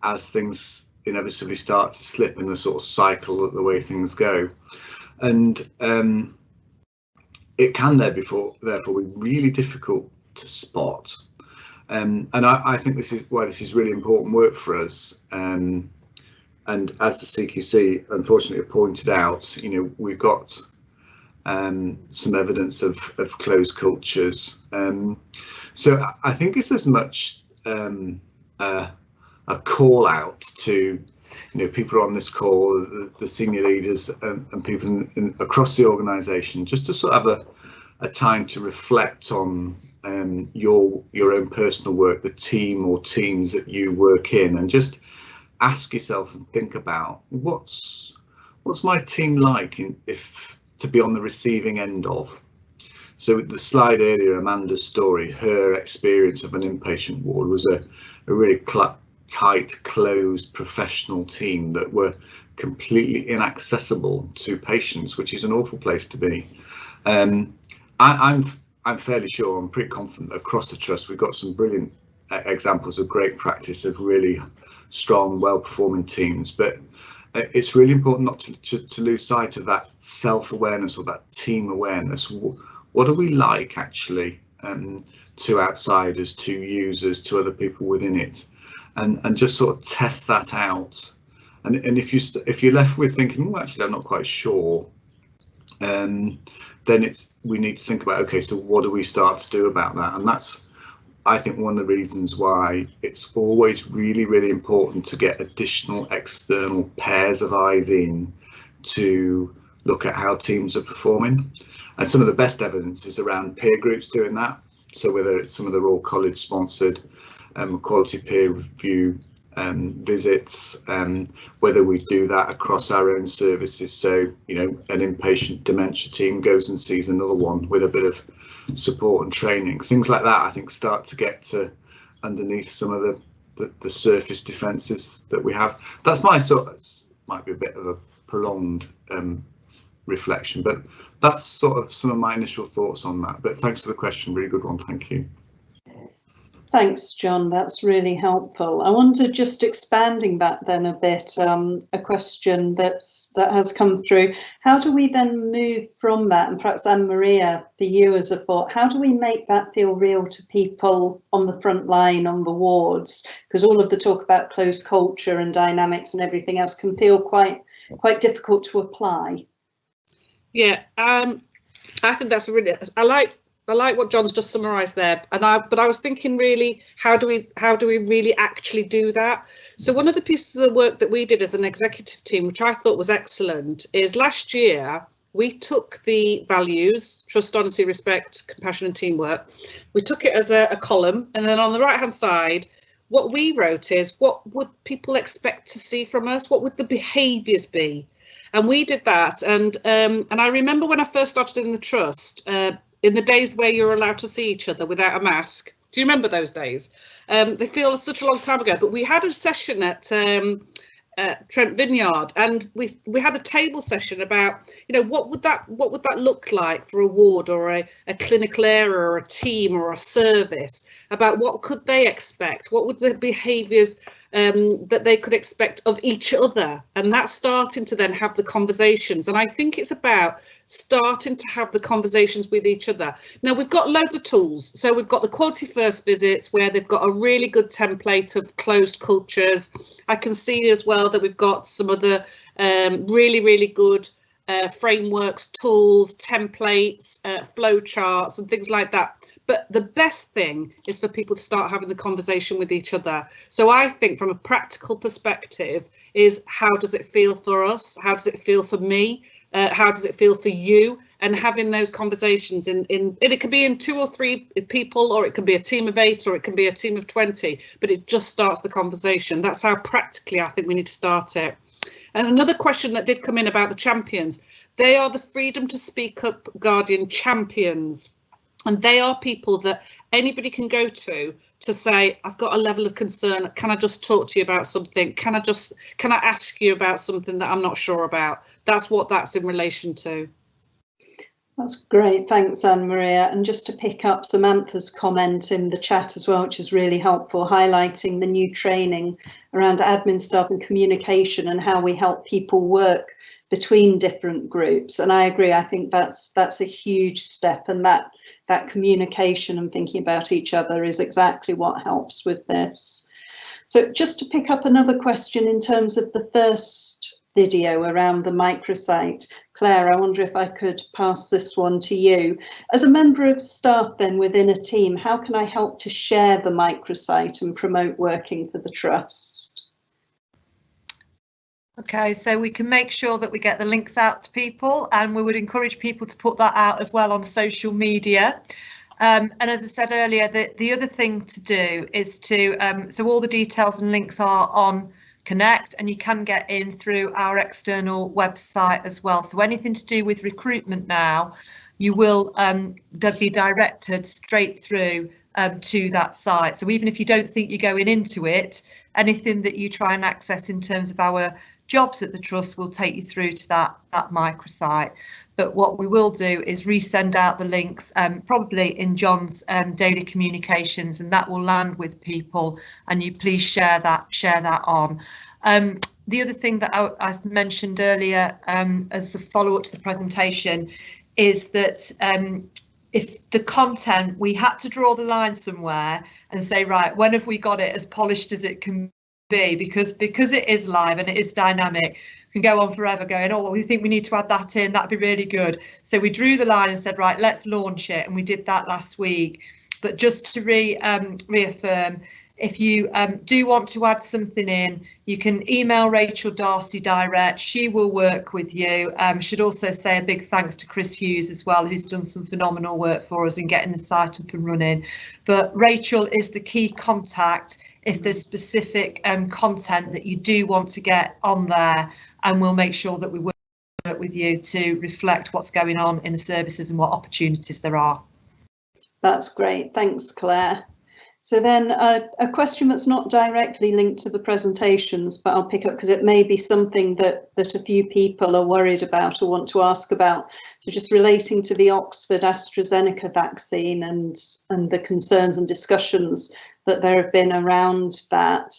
as things inevitably start to slip in the sort of cycle of the way things go. And it can therefore be really difficult to spot. And I think this is why this is really important work for us. And as the CQC unfortunately pointed out, we've got some evidence of closed cultures. So I think it's as much a call out to people on this call, the senior leaders and people across the organisation, just to sort of have a time to reflect on your own personal work, the team or teams that you work in, and just ask yourself and think about what's my team like if to be on the receiving end of. So with the slide earlier, Amanda's story, her experience of an inpatient ward was a really tight, closed, professional team that were completely inaccessible to patients, which is an awful place to be. I'm fairly sure, I'm pretty confident across the trust we've got some brilliant examples of great practice of really strong, well-performing teams, but it's really important not to lose sight of that self-awareness or that team awareness. What are we like actually to outsiders, to users, to other people within it, and just sort of test that out. And if you're left with thinking, well, actually I'm not quite sure, then we need to think about, okay, so what do we start to do about that? And that's, I think, one of the reasons why it's always really, really important to get additional external pairs of eyes in to look at how teams are performing. And some of the best evidence is around peer groups doing that. So whether it's some of the Royal College sponsored quality peer review visits, whether we do that across our own services. So, you know, an inpatient dementia team goes and sees another one with a bit of support and training. Things like that, I think, start to get to underneath some of the surface defences that we have. That's my might be a bit of a prolonged reflection, but that's sort of some of my initial thoughts on that. But thanks for the question, really good one, thank you. Thanks, John, that's really helpful. I wonder, just expanding that then a bit, a question that has come through. How do we then move from that, and perhaps Anne-Maria, for you as a thought, how do we make that feel real to people on the front line, on the wards? Because all of the talk about closed culture and dynamics and everything else can feel quite difficult to apply. Yeah, I think that's really, I like what John's just summarised there, but I was thinking, really, how do we really actually do that? So one of the pieces of the work that we did as an executive team, which I thought was excellent, is last year we took the values: trust, honesty, respect, compassion and teamwork. We took it as a column, and then on the right hand side, what we wrote is, what would people expect to see from us? What would the behaviours be? And we did that, and I remember when I first started in the trust, in the days where you're allowed to see each other without a mask. Do you remember those days? They feel such a long time ago, but we had a session at Trent Vineyard, and we had a table session about, you know, what would that look like for a ward or a clinical area or a team or a service, about what could they expect, what would the behaviours that they could expect of each other, and that's starting to then have the conversations. And I think it's about starting to have the conversations with each other. Now, we've got loads of tools. So we've got the quality first visits, where they've got a really good template of closed cultures. I can see as well that we've got some of the really good frameworks, tools, templates, flow charts and things like that. But the best thing is for people to start having the conversation with each other. So I think, from a practical perspective, is, how does it feel for us? How does it feel for me? How does it feel for you? And having those conversations in it could be in 2 or 3 people, or it can be a team of 8, or it can be a team of 20, but it just starts the conversation. That's how practically I think we need to start it. And another question that did come in about the champions: they are the Freedom to Speak Up Guardian champions, and they are people that anybody can go to say, I've got a level of concern, can I just talk to you about something? Can I ask you about something that I'm not sure about? That's what that's in relation to. That's great, thanks, Anne-Maria. And just to pick up Samantha's comment in the chat as well, which is really helpful, highlighting the new training around admin staff and communication and how we help people work between different groups. And I agree, I think that's a huge step, and that communication and thinking about each other is exactly what helps with this. So just to pick up another question in terms of the first video around the microsite, Claire, I wonder if I could pass this one to you. As a member of staff then within a team, how can I help to share the microsite and promote working for the trust? Okay, so we can make sure that we get the links out to people, and we would encourage people to put that out as well on social media. And as I said earlier, the other thing to do is to, so all the details and links are on Connect, and you can get in through our external website as well. So anything to do with recruitment now, you will be directed straight through to that site. So even if you don't think you're going into it, anything that you try and access in terms of our jobs at the trust will take you through to that microsite. But what we will do is resend out the links, probably in John's daily communications, and that will land with people, and you please share that on. The other thing that I mentioned earlier as a follow-up to the presentation is that if the content, we had to draw the line somewhere and say, right, when have we got it as polished as it can be, because it is live and it is dynamic, can go on forever going, oh, well, we think we need to add that in, that'd be really good. So we drew the line and said, right, let's launch it, and we did that last week. But just to reaffirm, if you do want to add something in, you can email Rachel Darcy direct. She will work with you. Should also say a big thanks to Chris Hughes as well, who's done some phenomenal work for us in getting the site up and running. But Rachel is the key contact if there's specific content that you do want to get on there, and we'll make sure that we work with you to reflect what's going on in the services and what opportunities there are. That's great. Thanks, Claire. So then a question that's not directly linked to the presentations, but I'll pick up because it may be something that a few people are worried about or want to ask about. So just relating to the Oxford AstraZeneca vaccine and the concerns and discussions that there have been around that.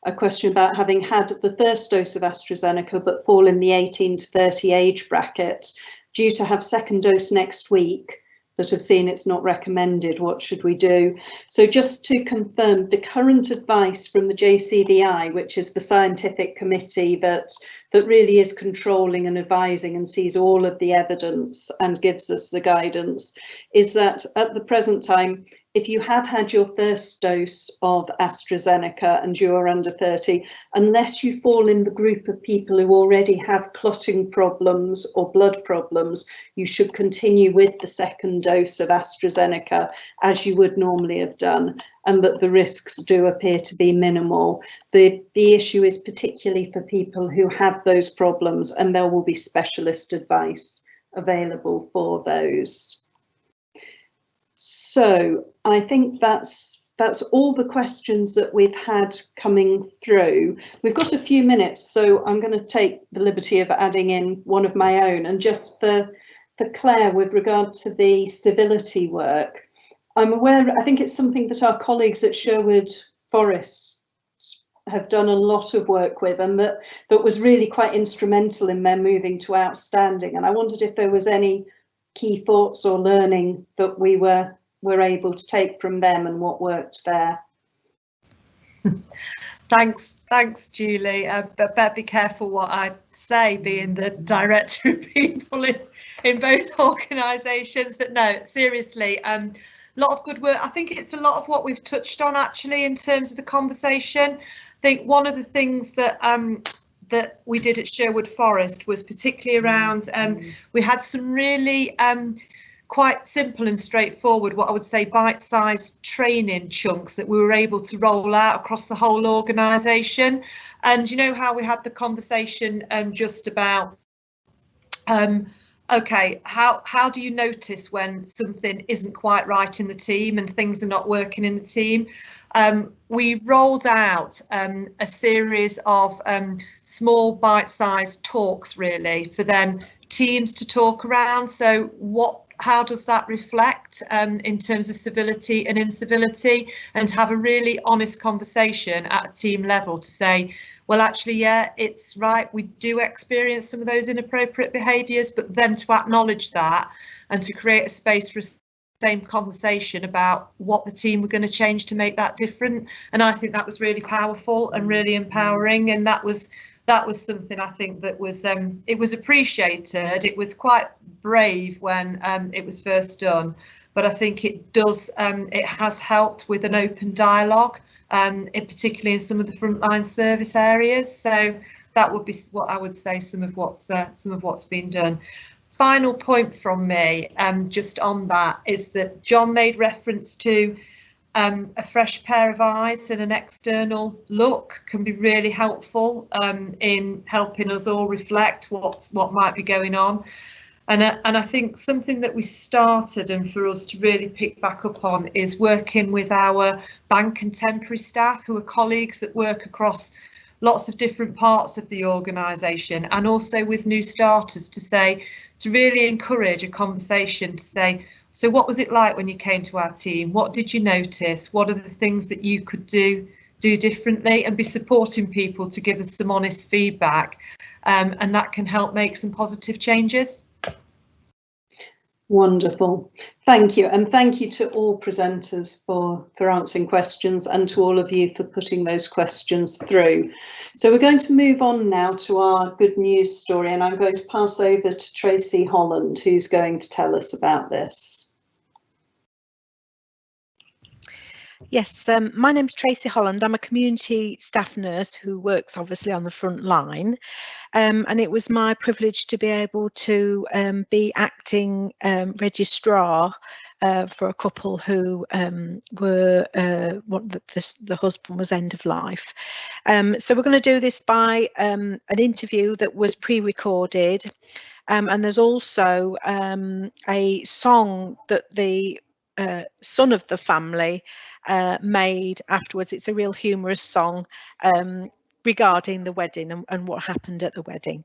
A question about having had the first dose of AstraZeneca but fall in the 18 to 30 age bracket, due to have second dose next week, that have seen it's not recommended, what should we do? So just to confirm, the current advice from the JCVI, which is the scientific committee that really is controlling and advising and sees all of the evidence and gives us the guidance, is that at the present time, if you have had your first dose of AstraZeneca and you are under 30, unless you fall in the group of people who already have clotting problems or blood problems, you should continue with the second dose of AstraZeneca as you would normally have done, and that the risks do appear to be minimal. The issue is particularly for people who have those problems, and there will be specialist advice available for those. So I think that's all the questions that we've had coming through. We've got a few minutes, so I'm going to take the liberty of adding in one of my own. And just for Claire, with regard to the civility work, I'm aware, I think it's something that our colleagues at Sherwood Forest have done a lot of work with, and that was really quite instrumental in their moving to outstanding. And I wondered if there was any key thoughts or learning that we were able to take from them and what worked there. Thanks, Julie. But better be careful what I say, being the director of people in both organisations. But no, seriously, a lot of good work. I think it's a lot of what we've touched on actually in terms of the conversation. I think one of the things that that we did at Sherwood Forest was particularly around, we had some really quite simple and straightforward, what I would say bite-sized training chunks that we were able to roll out across the whole organisation. And you know how we had the conversation just about, okay, how do you notice when something isn't quite right in the team and things are not working in the team? We rolled out a series of small bite-sized talks really for then teams to talk around. So how does that reflect in terms of civility and incivility, and have a really honest conversation at a team level to say, well, actually, yeah, it's right, we do experience some of those inappropriate behaviours, but then to acknowledge that and to create a space for a same conversation about what the team were going to change to make that different. And I think that was really powerful and really empowering, and that was something I think that was it was appreciated. It was quite brave when it was first done, but I think it does it has helped with an open dialogue, particularly in some of the frontline service areas. So that would be what I would say some of what's been done. Final point from me, just on that, is that John made reference to a fresh pair of eyes and an external look can be really helpful in helping us all reflect what might be going on. And I think something that we started, and for us to really pick back up on, is working with our bank and temporary staff, who are colleagues that work across lots of different parts of the organisation, and also with new starters, to really encourage a conversation to say, so what was it like when you came to our team? What did you notice? What are the things that you could do differently? And be supporting people to give us some honest feedback, and that can help make some positive changes. Wonderful. Thank you. And thank you to all presenters for answering questions, and to all of you for putting those questions through. So we're going to move on now to our good news story, and I'm going to pass over to Tracy Holland, who's going to tell us about this. Yes, my name's Tracy Holland. I'm a community staff nurse who works obviously on the front line, and it was my privilege to be able to be acting registrar for a couple who were the husband was end of life. So we're going to do this by an interview that was pre-recorded, and there's also a song that the son of the family made afterwards. It's a real humorous song regarding the wedding and what happened at the wedding.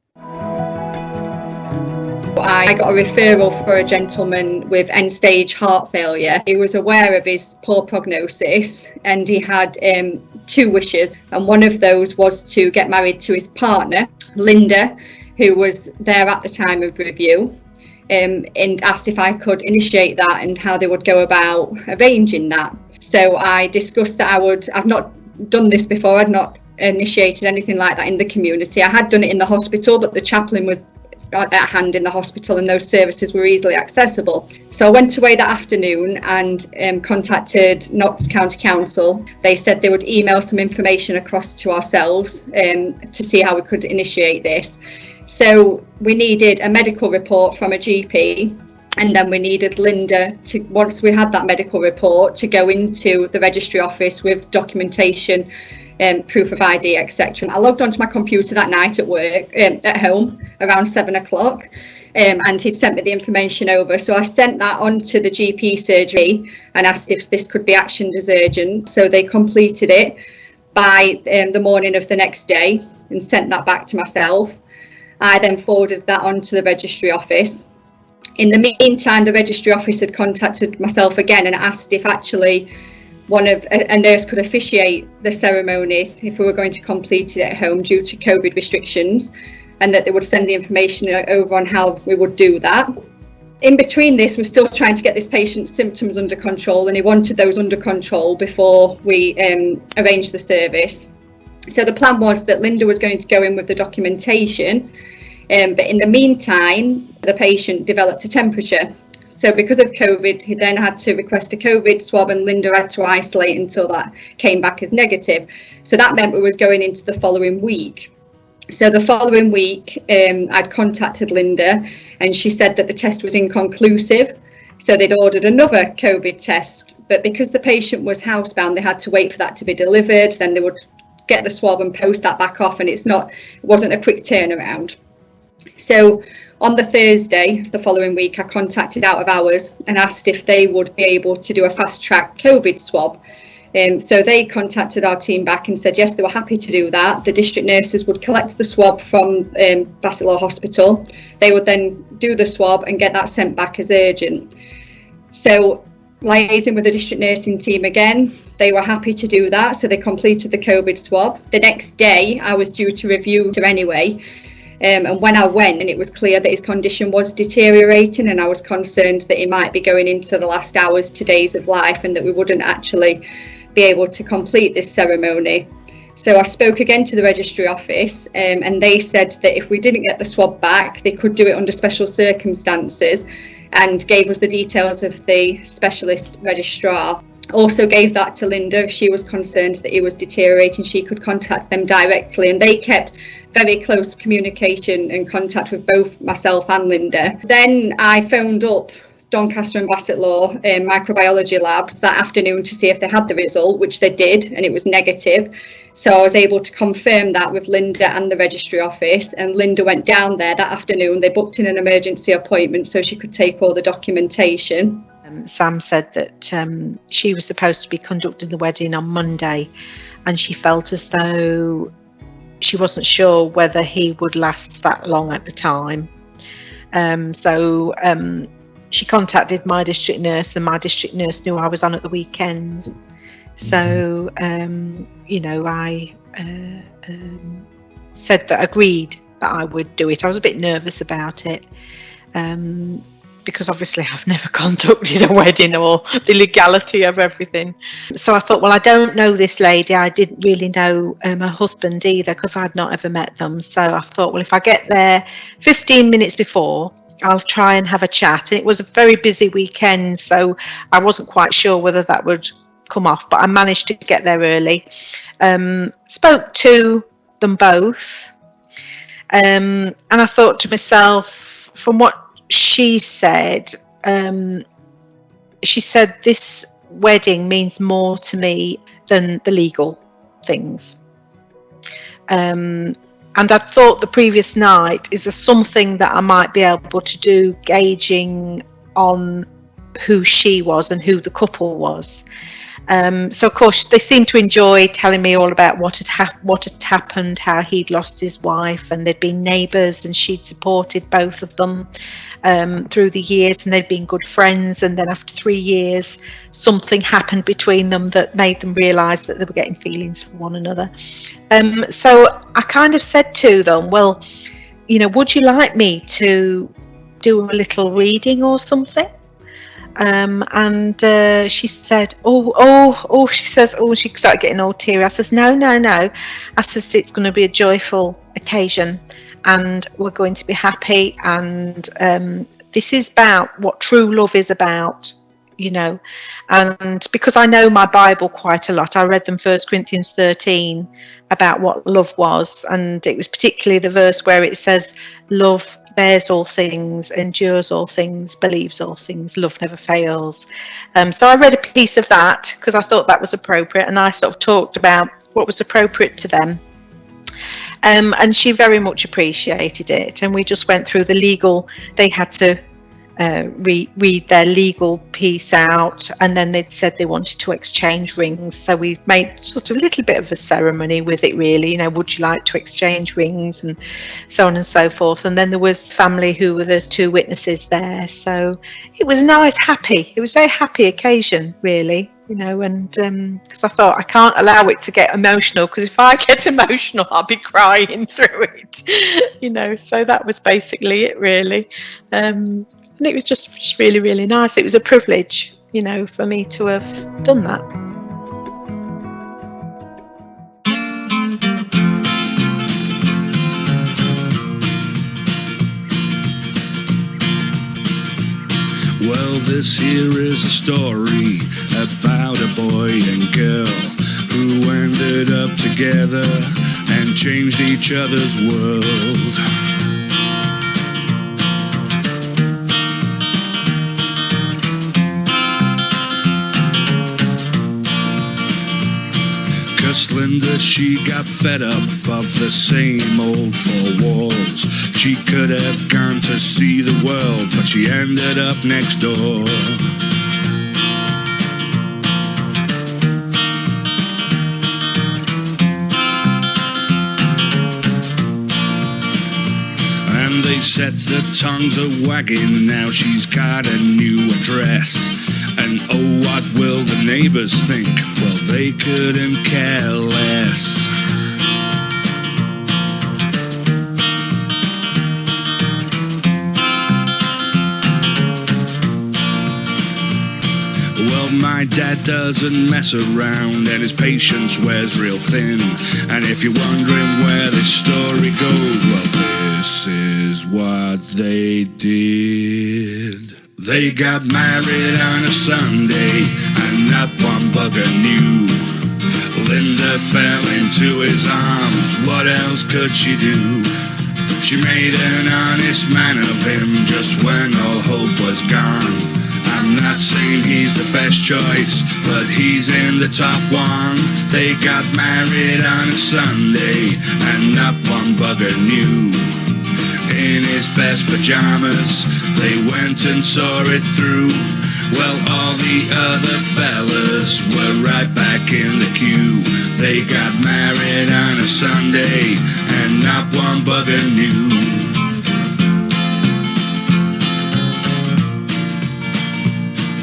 I got a referral for a gentleman with end-stage heart failure. He was aware of his poor prognosis, and he had 2 wishes, and one of those was to get married to his partner, Linda, who was there at the time of review, and asked if I could initiate that and how they would go about arranging that. So I discussed that I've not done this before, I'd not initiated anything like that in the community. I had done it in the hospital, but the chaplain was at hand in the hospital and those services were easily accessible. So I went away that afternoon and contacted Notts County Council. They said they would email some information across to ourselves to see how we could initiate this. So we needed a medical report from a GP, and then we needed Linda to, once we had that medical report, to go into the registry office with documentation, proof of ID, etc. I logged onto my computer that night at work, at home, around 7 o'clock, and he'd sent me the information over. So I sent that on to the GP surgery and asked if this could be actioned as urgent. So they completed it by the morning of the next day and sent that back to myself. I then forwarded that on to the registry office. In the meantime, the registry office had contacted myself again and asked if actually a nurse could officiate the ceremony if we were going to complete it at home due to COVID restrictions, and that they would send the information over on how we would do that. In between this, we're still trying to get this patient's symptoms under control, and he wanted those under control before we arranged the service. So the plan was that Linda was going to go in with the documentation, but in the meantime, the patient developed a temperature. So because of COVID, he then had to request a COVID swab, and Linda had to isolate until that came back as negative. So that meant we was going into the following week. So the following week, I'd contacted Linda, and she said that the test was inconclusive. So they'd ordered another COVID test, but because the patient was housebound, they had to wait for that to be delivered. Then they would get the swab and post that back off, and it wasn't a quick turnaround. So on the Thursday, the following week, I contacted out of hours and asked if they would be able to do a fast track COVID swab. So they contacted our team back and said, yes, they were happy to do that. The district nurses would collect the swab from Bassett Law Hospital. They would then do the swab and get that sent back as urgent. So liaising with the district nursing team again, they were happy to do that. So they completed the COVID swab. The next day, I was due to review her anyway. And when I went, and it was clear that his condition was deteriorating, and I was concerned that he might be going into the last hours to days of life, and that we wouldn't actually be able to complete this ceremony. So I spoke again to the registry office, and they said that if we didn't get the swab back, they could do it under special circumstances, and gave us the details of the specialist registrar. Also gave that to Linda if she was concerned that he was deteriorating. She could contact them directly, and they kept very close communication and contact with both myself and Linda. Then I phoned up Doncaster and Bassett Law microbiology labs that afternoon to see if they had the result, which they did, and it was negative. So I was able to confirm that with Linda and the registry office, and Linda went down there that afternoon. They booked in an emergency appointment so she could take all the documentation. Sam said that she was supposed to be conducting the wedding on Monday, and she felt as though she wasn't sure whether he would last that long at the time. So she contacted my district nurse, and my district nurse knew I was on at the weekend. So, I said that, agreed that I would do it. I was a bit nervous about it. because obviously I've never conducted a wedding or the legality of everything. So I thought, well, I don't know this lady. I didn't really know her husband either, because I'd not ever met them. So I thought, well, if I get there 15 minutes before, I'll try and have a chat. It was a very busy weekend, so I wasn't quite sure whether that would come off, but I managed to get there early. Spoke to them both, and I thought to myself, from what she said, this wedding means more to me than the legal things. And I thought the previous night, is there something that I might be able to do gauging on who she was and who the couple was. So of course they seemed to enjoy telling me all about what had happened, how he'd lost his wife, and they'd been neighbours and she'd supported both of them through the years, and they'd been good friends, and then after 3 years something happened between them that made them realise that they were getting feelings for one another. So I kind of said to them, well, you know, would you like me to do a little reading or something? And she said, she started getting all teary. I says, no. I says, it's going to be a joyful occasion and we're going to be happy, and this is about what true love is about, you know. And because I know my Bible quite a lot, I read them 1 Corinthians 13 about what love was, and it was particularly the verse where it says, love bears all things, endures all things, believes all things, love never fails. So I read a piece of that because I thought that was appropriate, and I sort of talked about what was appropriate to them. And she very much appreciated it, and we just went through the legal. They had to read their legal piece out, and then they'd said they wanted to exchange rings, so we made sort of a little bit of a ceremony with it, really, you know, would you like to exchange rings, and so on and so forth. And then there was family who were the 2 witnesses there, so it was nice, it was a very happy occasion, really, you know. And because I thought, I can't allow it to get emotional, because if I get emotional I'll be crying through it, you know. So that was basically it, really. And it was just really, really nice. It was a privilege, you know, for me to have done that. Well, this here is a story about a boy and girl who ended up together and changed each other's world. 'Cause Linda, she got fed up of the same old 4 walls. She could have gone to see the world, but she ended up next door. And they set the tongues a-wagging, now she's got a new address. And oh, what will the neighbors think? Well, they couldn't care less. Well, my dad doesn't mess around, and his patience wears real thin. And if you're wondering where this story goes, well, this is what they did. They got married on a Sunday, and not one bugger knew. Linda fell into his arms, what else could she do? She made an honest man of him just when all hope was gone. I'm not saying he's the best choice, but he's in the top 1. They got married on a Sunday, and not one bugger knew. In his best pajamas, they went and saw it through. Well, all the other fellas were right back in the queue. They got married on a Sunday, and not one bugger knew.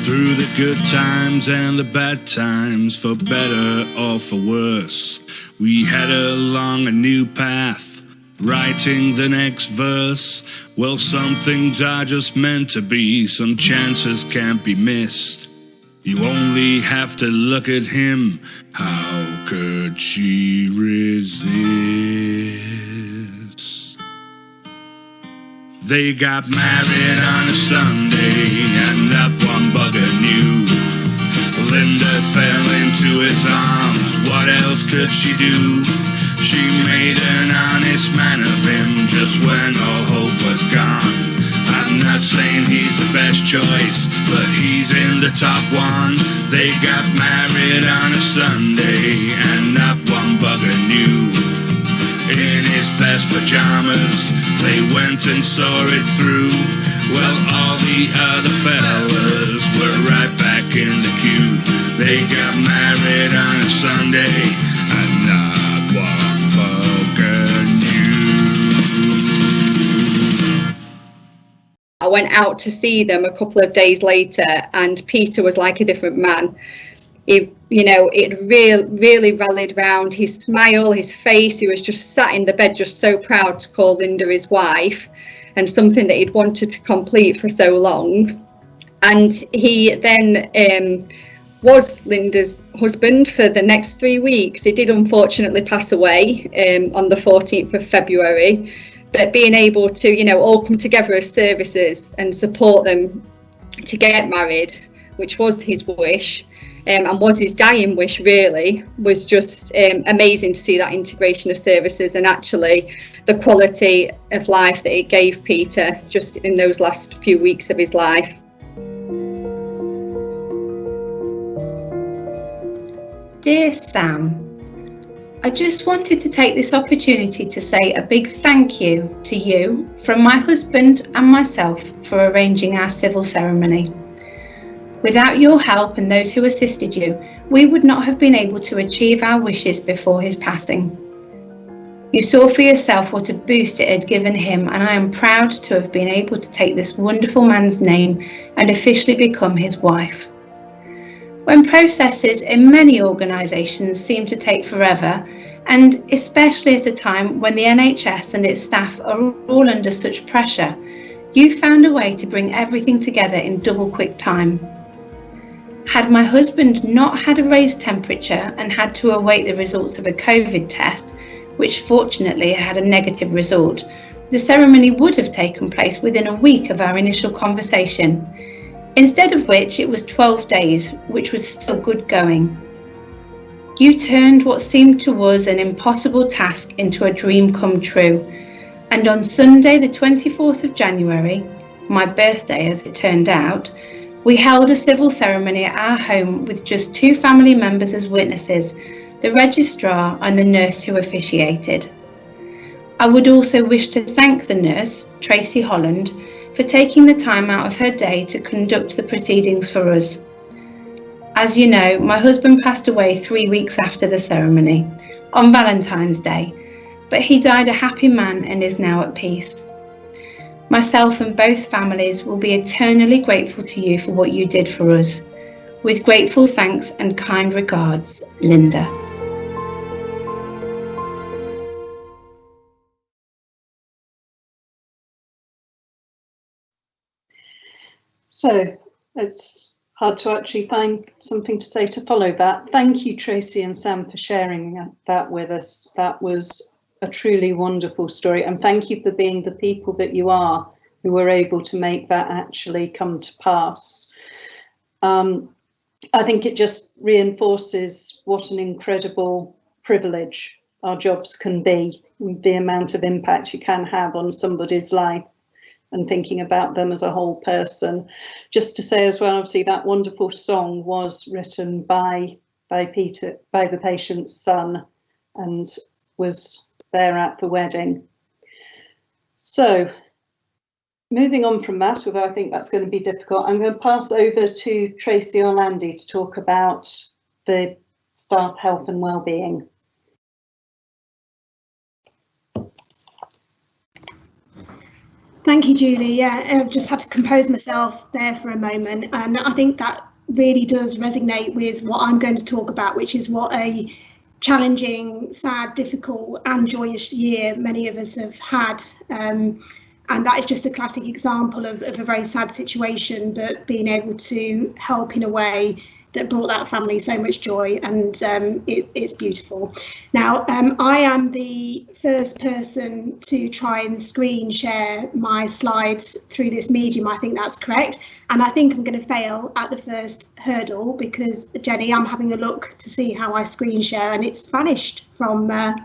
Through the good times and the bad times, for better or for worse, we head along a new path, Writing the next verse, well, some things are just meant to be, some chances can't be missed. You only have to look at him, how could she resist? They got married on a Sunday, and that one bugger knew. Linda fell into his arms, what else could she do? She made an honest man of him just when all hope was gone. I'm not saying he's the best choice, but he's in the top one. They got married on a Sunday, and that one bugger knew. In his best pajamas, they went and saw it through. Well, all the other fellas were right back in the queue. They got married on a Sunday, and not one bugger knew. I went out to see them a couple of days later, and Peter was like a different man. It really rallied round. His smile, his face, he was just sat in the bed just so proud to call Linda his wife, and something that he'd wanted to complete for so long. And he then was Linda's husband for the next 3 weeks. He did unfortunately pass away on the 14th of February. But being able to, all come together as services and support them to get married, which was his wish, and was his dying wish really, was just amazing to see that integration of services and actually the quality of life that it gave Peter just in those last few weeks of his life. Dear Sam, I just wanted to take this opportunity to say a big thank you to you from my husband and myself for arranging our civil ceremony. Without your help and those who assisted you, we would not have been able to achieve our wishes before his passing. You saw for yourself what a boost it had given him, and I am proud to have been able to take this wonderful man's name and officially become his wife. When processes in many organisations seem to take forever, and especially at a time when the NHS and its staff are all under such pressure, you found a way to bring everything together in double quick time. Had my husband not had a raised temperature and had to await the results of a COVID test, which fortunately had a negative result, the ceremony would have taken place within a week of our initial conversation. Instead of which it was 12 days, which was still good going. You turned what seemed to us an impossible task into a dream come true, and on Sunday the 24th of January, my birthday as it turned out, we held a civil ceremony at our home with just 2 family members as witnesses, the registrar and the nurse who officiated. I would also wish to thank the nurse, Tracy Holland, for taking the time out of her day to conduct the proceedings for us. As you know, my husband passed away 3 weeks after the ceremony, on Valentine's Day, but he died a happy man and is now at peace. Myself and both families will be eternally grateful to you for what you did for us. With grateful thanks and kind regards, Linda. So it's hard to actually find something to say to follow that. Thank you, Tracy and Sam, for sharing that with us. That was a truly wonderful story, and thank you for being the people that you are who were able to make that actually come to pass. I think it just reinforces what an incredible privilege our jobs can be, the amount of impact you can have on somebody's life and thinking about them as a whole person. Just to say as well, obviously that wonderful song was written by Peter, by the patient's son, and was there at the wedding. So moving on from that, although I think that's going to be difficult, I'm going to pass over to Tracy or Landy to talk about the staff health and wellbeing. Thank you, Julie. Yeah, I've just had to compose myself there for a moment, and I think that really does resonate with what I'm going to talk about, which is what a challenging, sad, difficult and joyous year many of us have had. And that is just a classic example of a very sad situation, but being able to help in a way that brought that family so much joy, and it's beautiful. Now, I am the first person to try and screen share my slides through this medium. I think that's correct. And I think I'm going to fail at the first hurdle because, Jenny, I'm having a look to see how I screen share and it's vanished from the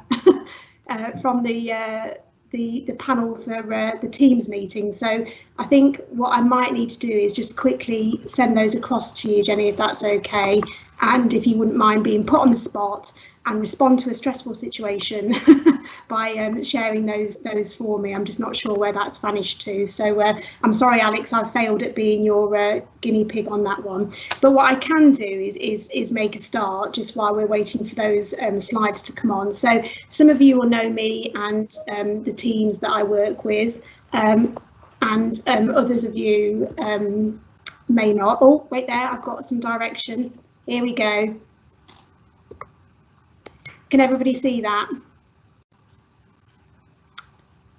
panel for the Teams meeting. So I think what I might need to do is just quickly send those across to you, Jenny, if that's okay. And if you wouldn't mind being put on the spot and respond to a stressful situation by sharing those for me. I'm just not sure where that's vanished to. So I'm sorry, Alex, I failed at being your guinea pig on that one. But what I can do is make a start just while we're waiting for those slides to come on. So some of you will know me and the teams that I work with, and others of you may not. Oh, wait there, I've got some direction. Here we go. Can everybody see that?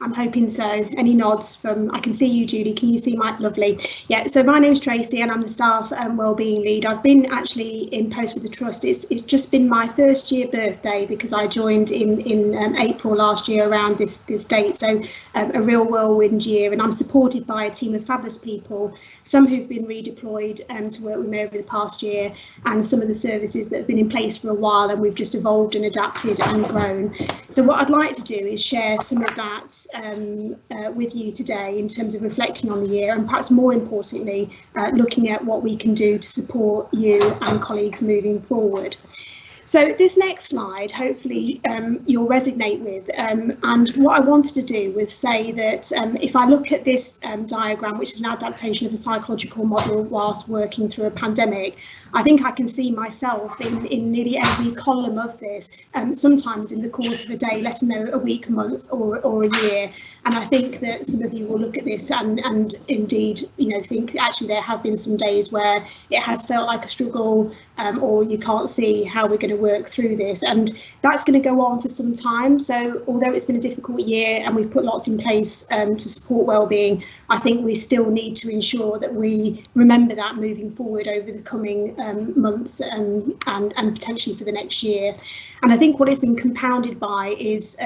I'm hoping so. Any nods from, I can see you, Julie. Can you see my, lovely. Yeah, so my name's Tracy and I'm the staff wellbeing lead. I've been actually in post with the trust. It's just been my first year birthday because I joined in April last year around this date. So a real whirlwind year, and I'm supported by a team of fabulous people, some who've been redeployed to work with me over the past year, and some of the services that have been in place for a while, and we've just evolved and adapted and grown. So what I'd like to do is share some of that with you today in terms of reflecting on the year, and perhaps more importantly, looking at what we can do to support you and colleagues moving forward. So this next slide, hopefully you'll resonate with, and what I wanted to do was say that if I look at this diagram, which is an adaptation of a psychological model whilst working through a pandemic, I think I can see myself in nearly every column of this, sometimes in the course of a day, let alone a week, a month or a year. And I think that some of you will look at this and indeed, you know, think actually there have been some days where it has felt like a struggle, or you can't see how we're going to work through this. And that's going to go on for some time. So although it's been a difficult year and we've put lots in place to support wellbeing, I think we still need to ensure that we remember that moving forward over the coming months and potentially for the next year. And I think what it's been compounded by is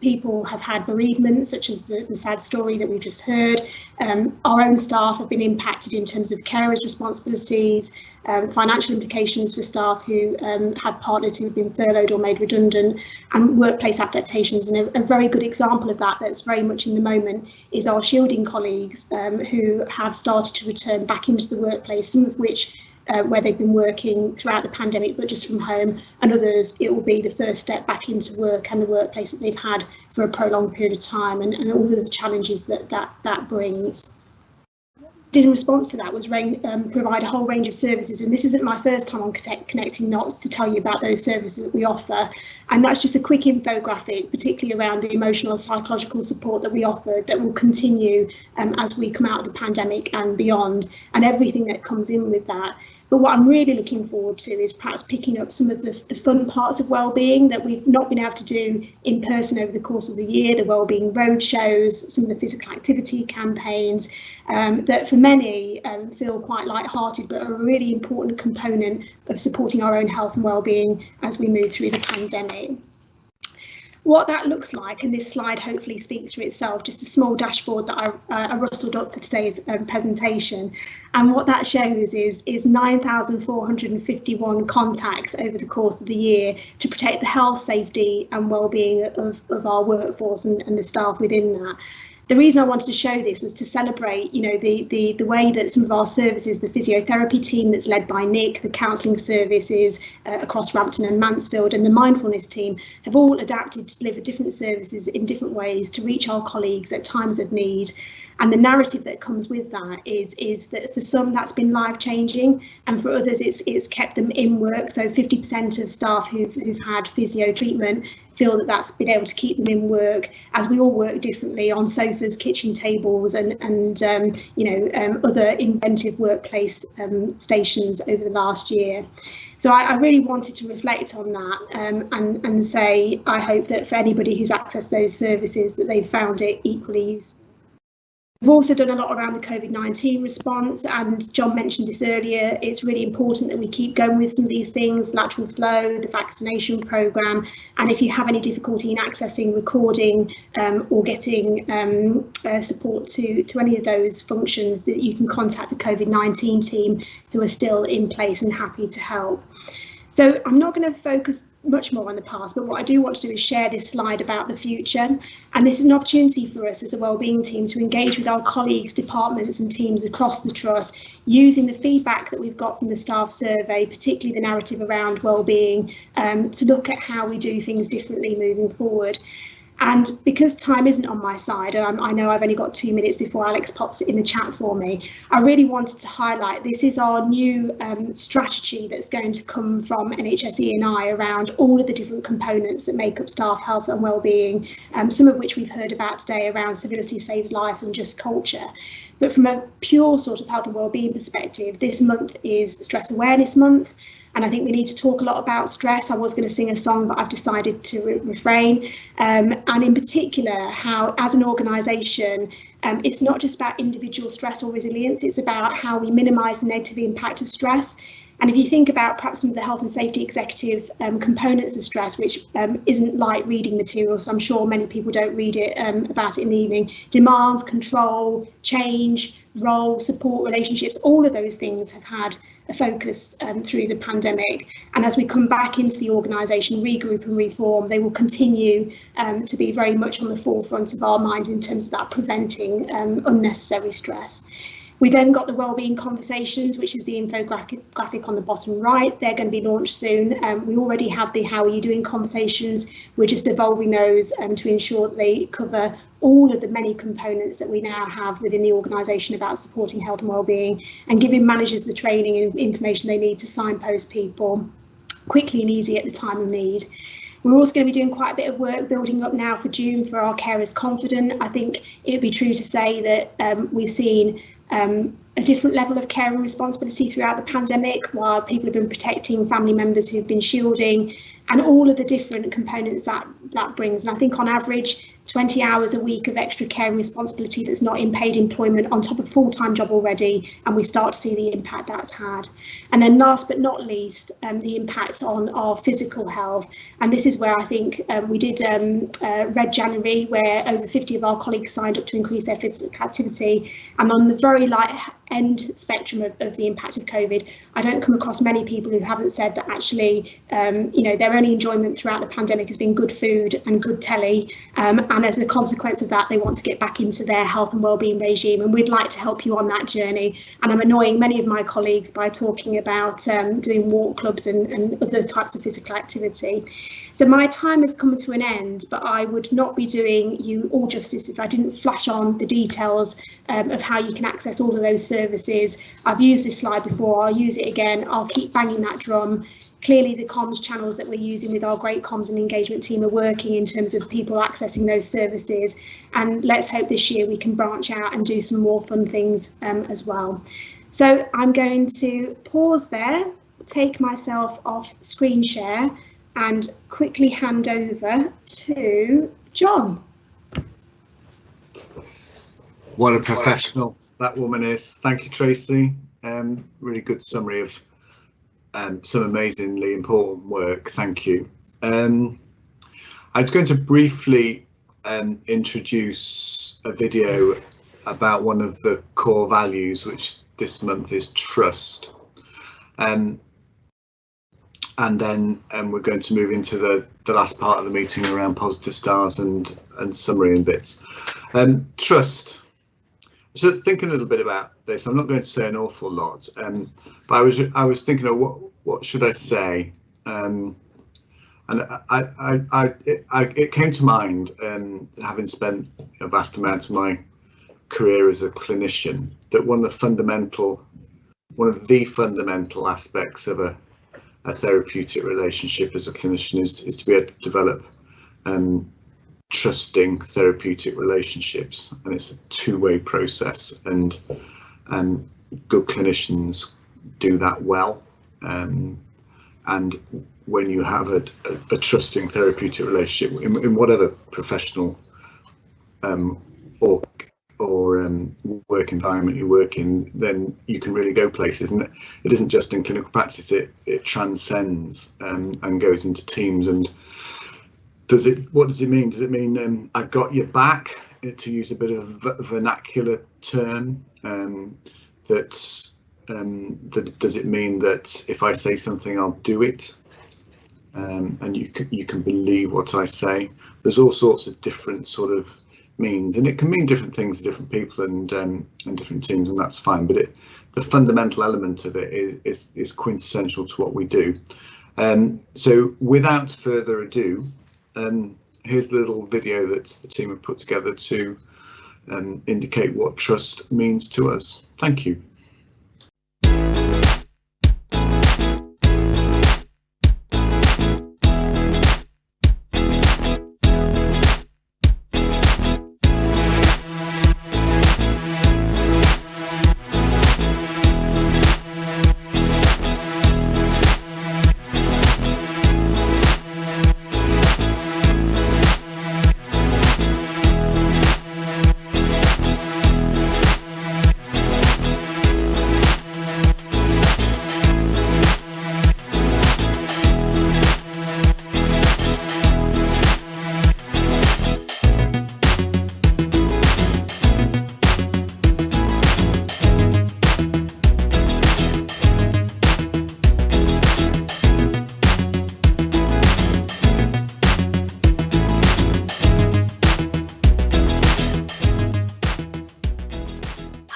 people have had bereavement, such as the sad story that we've just heard. Our own staff have been impacted in terms of carers' responsibilities, financial implications for staff who have partners who've been furloughed or made redundant, and workplace adaptations. And a very good example of that that's very much in the moment is our shielding colleagues who have started to return back into the workplace, some of which where they've been working throughout the pandemic but just from home, and others it will be the first step back into work and the workplace that they've had for a prolonged period of time, and all of the challenges that brings. In response to that was provide a whole range of services, and this isn't my first time on Connecting Knots to tell you about those services that we offer, and that's just a quick infographic, particularly around the emotional and psychological support that we offer that will continue as we come out of the pandemic and beyond, and everything that comes in with that. But what I'm really looking forward to is perhaps picking up some of the fun parts of wellbeing that we've not been able to do in person over the course of the year, the wellbeing road shows, some of the physical activity campaigns that for many feel quite light-hearted, but are a really important component of supporting our own health and wellbeing as we move through the pandemic. What that looks like, and this slide hopefully speaks for itself, just a small dashboard that I rustled up for today's presentation. And what that shows is 9,451 contacts over the course of the year to protect the health, safety and well-being of our workforce and the staff within that. The reason I wanted to show this was to celebrate, you know, the way that some of our services, the physiotherapy team that's led by Nick, the counselling services across Rampton and Mansfield, and the mindfulness team have all adapted to deliver different services in different ways to reach our colleagues at times of need. And the narrative that comes with that is that for some that's been life-changing, and for others it's kept them in work. So 50% of staff who've had physio treatment feel that that's been able to keep them in work, as we all work differently on sofas, kitchen tables, and other inventive workplace stations over the last year. So I really wanted to reflect on that and say I hope that for anybody who's accessed those services that they've found it equally useful. We've also done a lot around the COVID-19 response, and John mentioned this earlier. It's really important that we keep going with some of these things, lateral flow, the vaccination programme, and if you have any difficulty in accessing recording or getting support to any of those functions, that you can contact the COVID-19 team who are still in place and happy to help. So I'm not going to focus much more on the past, but what I do want to do is share this slide about the future. And this is an opportunity for us as a wellbeing team to engage with our colleagues, departments and teams across the Trust, using the feedback that we've got from the staff survey, particularly the narrative around wellbeing, to look at how we do things differently moving forward. And because time isn't on my side, and I know I've only got 2 minutes before Alex pops it in the chat for me, I really wanted to highlight this is our new strategy that's going to come from NHS E&I around all of the different components that make up staff health and wellbeing, some of which we've heard about today around Civility Saves Lives and Just Culture. But from a pure sort of health and wellbeing perspective, this month is Stress Awareness Month. And I think we need to talk a lot about stress. I was going to sing a song, but I've decided to refrain. And in particular, how as an organisation, it's not just about individual stress or resilience, it's about how we minimise the negative impact of stress. And if you think about perhaps some of the health and safety executive components of stress, which isn't light reading material, so I'm sure many people don't read it about it in the evening, demands, control, change, role, support, relationships, all of those things have had a focus through the pandemic. And as we come back into the organisation, regroup and reform, they will continue to be very much on the forefront of our minds in terms of that preventing unnecessary stress. We then got the wellbeing conversations, which is the infographic on the bottom right. They're going to be launched soon. We already have the how are you doing conversations. We're just evolving those to ensure that they cover all of the many components that we now have within the organisation about supporting health and wellbeing and giving managers the training and information they need to signpost people quickly and easy at the time of need. We're also going to be doing quite a bit of work building up now for June for our Carers Confident. I think it would be true to say that we've seen a different level of care and responsibility throughout the pandemic, while people have been protecting family members who've been shielding, and all of the different components that brings. And I think on average, 20 hours a week of extra care and responsibility that's not in paid employment on top of a full-time job already, and we start to see the impact that's had. And then last but not least, the impact on our physical health. And this is where I think we did Red January, where over 50 of our colleagues signed up to increase their physical activity. And on the very light end spectrum of the impact of COVID, I don't come across many people who haven't said that actually, their only enjoyment throughout the pandemic has been good food and good telly. And as a consequence of that, they want to get back into their health and wellbeing regime. And we'd like to help you on that journey. And I'm annoying many of my colleagues by talking about doing walk clubs and other types of physical activity. So my time has come to an end, but I would not be doing you all justice if I didn't flash on the details of how you can access all of those services. I've used this slide before, I'll use it again, I'll keep banging that drum. Clearly the comms channels that we're using with our great comms and engagement team are working in terms of people accessing those services, and let's hope this year we can branch out and do some more fun things as well. So I'm going to pause there, take myself off screen share and quickly hand over to John. What a professional that woman is. Thank you, Tracy. Really good summary of some amazingly important work. Thank you. I was going to briefly introduce a video about one of the core values, which this month is trust. And then we're going to move into the last part of the meeting around positive stars and summary and bits. Trust. So thinking a little bit about this, I'm not going to say an awful lot, but I was thinking of what should I say, and it came to mind, having spent a vast amount of my career as a clinician, that one of the fundamental aspects of a therapeutic relationship as a clinician is to be able to develop trusting therapeutic relationships, and it's a two-way process, and good clinicians do that well. and when you have a trusting therapeutic relationship in whatever professional or work environment you work in, then you can really go places. And it isn't just in clinical practice, it transcends and goes into teams. And what does it mean? Does it mean I got your back, to use a bit of a vernacular term? Does it mean that if I say something, I'll do it? And you can believe what I say? There's all sorts of different sort of means, and it can mean different things to different people and different teams, and that's fine. But the fundamental element of it is quintessential to what we do. So without further ado, here's the little video that the team have put together to indicate what trust means to us. Thank you.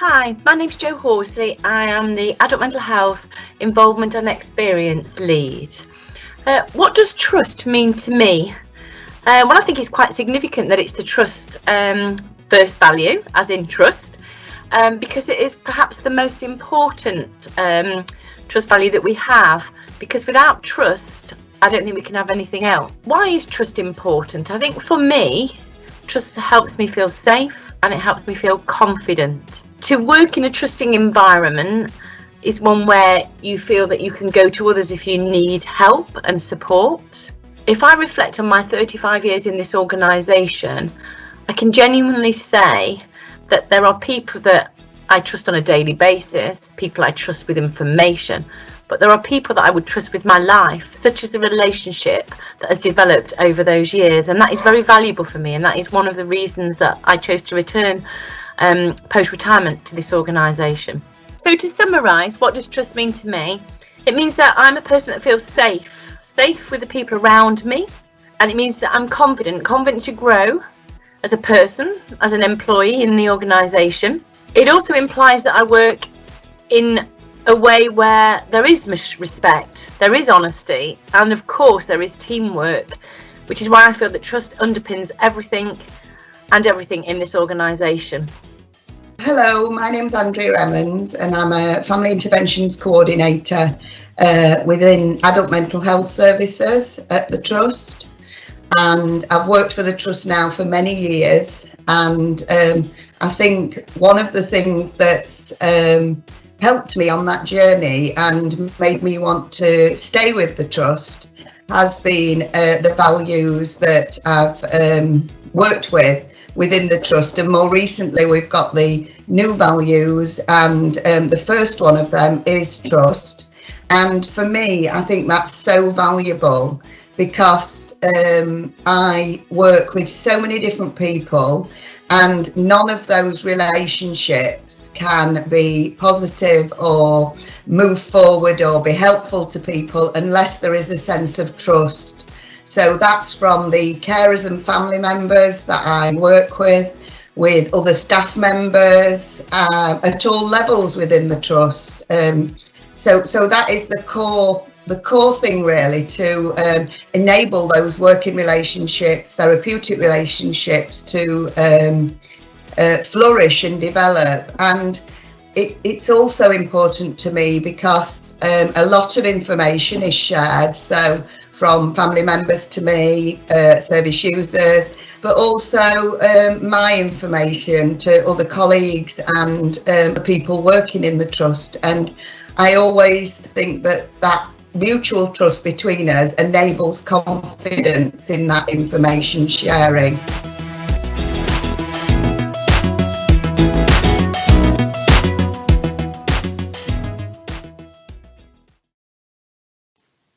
Hi, my name's Jo Horsley. I am the Adult Mental Health Involvement and Experience Lead. What does trust mean to me? Well, I think it's quite significant that it's the trust first value, as in trust, because it is perhaps the most important trust value that we have, because without trust, I don't think we can have anything else. Why is trust important? I think for me, trust helps me feel safe and it helps me feel confident. To work in a trusting environment is one where you feel that you can go to others if you need help and support. If I reflect on my 35 years in this organisation, I can genuinely say that there are people that I trust on a daily basis, people I trust with information, but there are people that I would trust with my life, such as the relationship that has developed over those years, and that is very valuable for me, and that is one of the reasons that I chose to return post-retirement to this organisation. So to summarise, what does trust mean to me? It means that I'm a person that feels safe with the people around me, and it means that I'm confident to grow as a person, as an employee in the organisation. It also implies that I work in a way where there is respect, there is honesty, and of course there is teamwork, which is why I feel that trust underpins everything in this organisation. Hello, my name's Andrea Emmons and I'm a Family Interventions Coordinator within Adult Mental Health Services at the Trust, and I've worked for the Trust now for many years, and I think one of the things that's helped me on that journey and made me want to stay with the Trust has been the values that I've worked within the Trust, and more recently we've got the new values, and the first one of them is trust. And for me, I think that's so valuable because I work with so many different people, and none of those relationships can be positive or move forward or be helpful to people unless there is a sense of trust. So that's from the carers and family members that I work with other staff members at all levels within the Trust. So that is the core thing really, to enable those working relationships, therapeutic relationships to flourish and develop. And it's also important to me because a lot of information is shared, so from family members to me, service users, but also my information to other colleagues and the people working in the Trust. And I always think that mutual trust between us enables confidence in that information sharing.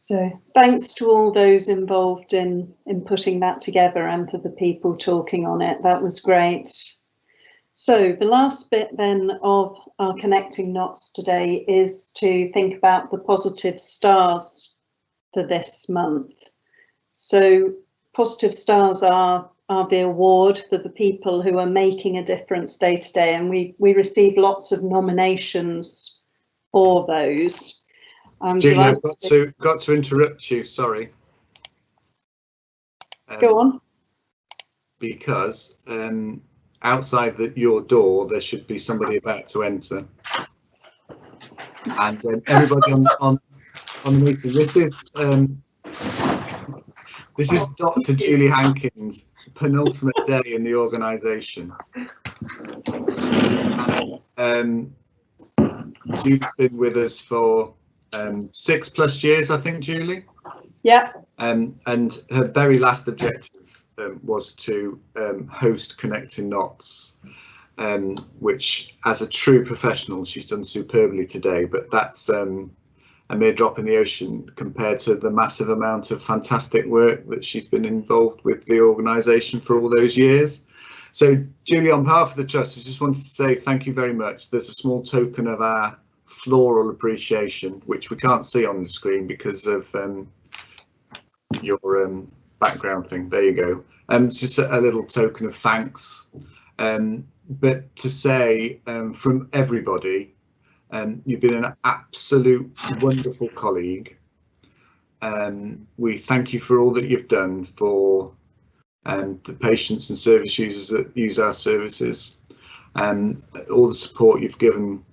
So thanks to all those involved in putting that together and for the people talking on it. That was great. So the last bit then of our Connecting Knots today is to think about the positive stars for this month. So positive stars are the award for the people who are making a difference day to day, and we receive lots of nominations for those. Julie, I've got to interrupt you, sorry. Go on. Because outside your door there should be somebody about to enter, and everybody on the meeting. This is Dr. Julie Hankins' penultimate day in the organisation. Julie's been with us for 6+ years, I think, Julie. Yeah. And her very last objective was to host Connecting Knots, which, as a true professional, she's done superbly today. But that's a mere drop in the ocean compared to the massive amount of fantastic work that she's been involved with the organisation for all those years. So, Julie, on behalf of the Trust, I just wanted to say thank you very much. There's a small token of our floral appreciation, which we can't see on the screen because of your background thing. There you go. Just a little token of thanks. But to say from everybody, you've been an absolute wonderful colleague. We thank you for all that you've done for the patients and service users that use our services, and all the support you've given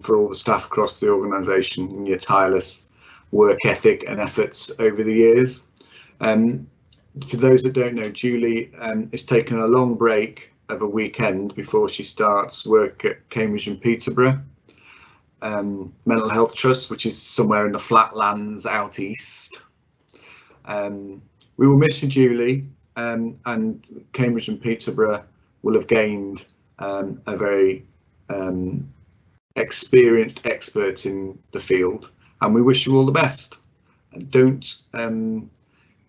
for all the staff across the organisation and your tireless work ethic and efforts over the years. For those that don't know, Julie is taking a long break of a weekend before she starts work at Cambridge and Peterborough Mental Health Trust, which is somewhere in the flatlands out east. We will miss you, Julie, and Cambridge and Peterborough will have gained a very experienced expert in the field, and we wish you all the best. And don't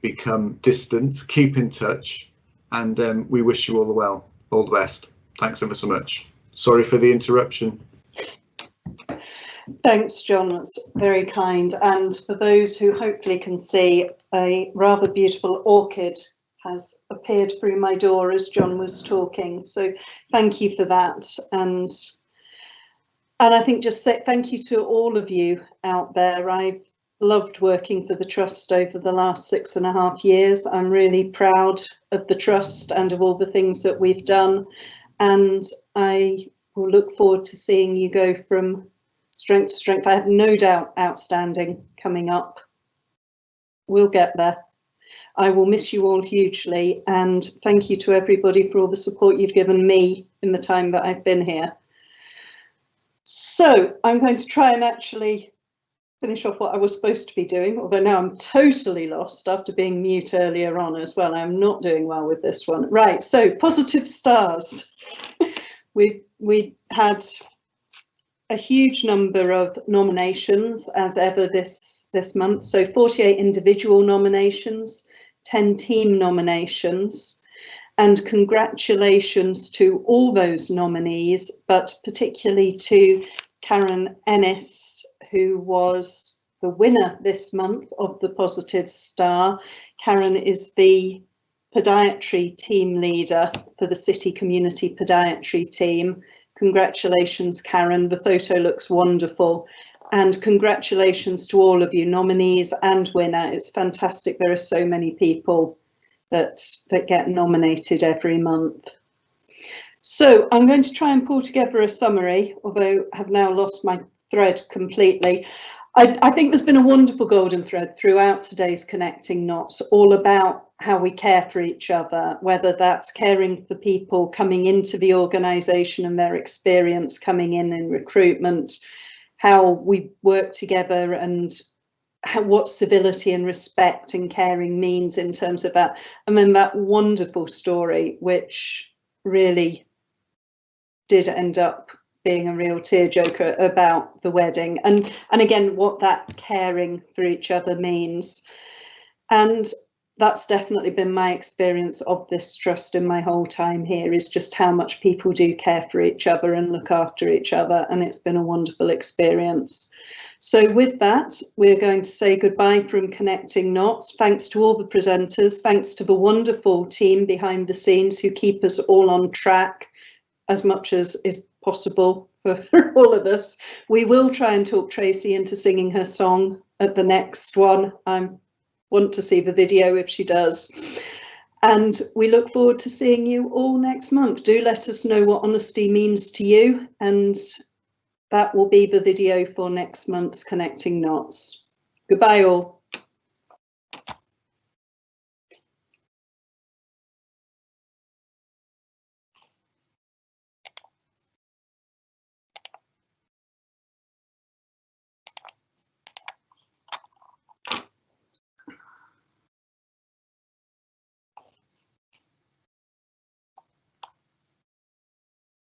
become distant, keep in touch, and we wish you all the best. Thanks ever so much. Sorry for the interruption. Thanks, John, that's very kind. And for those who hopefully can see, a rather beautiful orchid has appeared through my door as John was talking, so thank you for that. And I think just say thank you to all of you out there. I've loved working for the Trust over the last 6.5 years. I'm really proud of the Trust and of all the things that we've done, and I will look forward to seeing you go from strength to strength. I have no doubt outstanding coming up. We'll get there. I will miss you all hugely, and thank you to everybody for all the support you've given me in the time that I've been here. So I'm going to try and actually finish off what I was supposed to be doing, although now I'm totally lost after being mute earlier on as well. I'm not doing well with this one. Right, so positive stars. We had a huge number of nominations as ever this month. So 48 individual nominations, 10 team nominations. And congratulations to all those nominees, but particularly to Karen Ennis, who was the winner this month of the Positive Star. Karen is the podiatry team leader for the City Community Podiatry team. Congratulations, Karen. The photo looks wonderful. And congratulations to all of you, nominees and winner. It's fantastic. There are so many people that get nominated every month. So I'm going to try and pull together a summary, although I have now lost my thread completely. I think there's been a wonderful golden thread throughout today's Connecting Knots, all about how we care for each other, whether that's caring for people coming into the organisation and their experience coming in recruitment, how we work together and what civility and respect and caring means in terms of that. And then that wonderful story, which really did end up being a real tearjerker about the wedding, and again what that caring for each other means. And that's definitely been my experience of this trust in my whole time here, is just how much people do care for each other and look after each other, and it's been a wonderful experience. So with that, we're going to say goodbye from Connecting Knots. Thanks to all the presenters, thanks to the wonderful team behind the scenes who keep us all on track as much as is possible for all of us. We will try and talk Tracy into singing her song at the next one. I want to see the video if she does. And we look forward to seeing you all next month. Do let us know what honesty means to you, and that will be the video for next month's Connecting Knots. Goodbye all.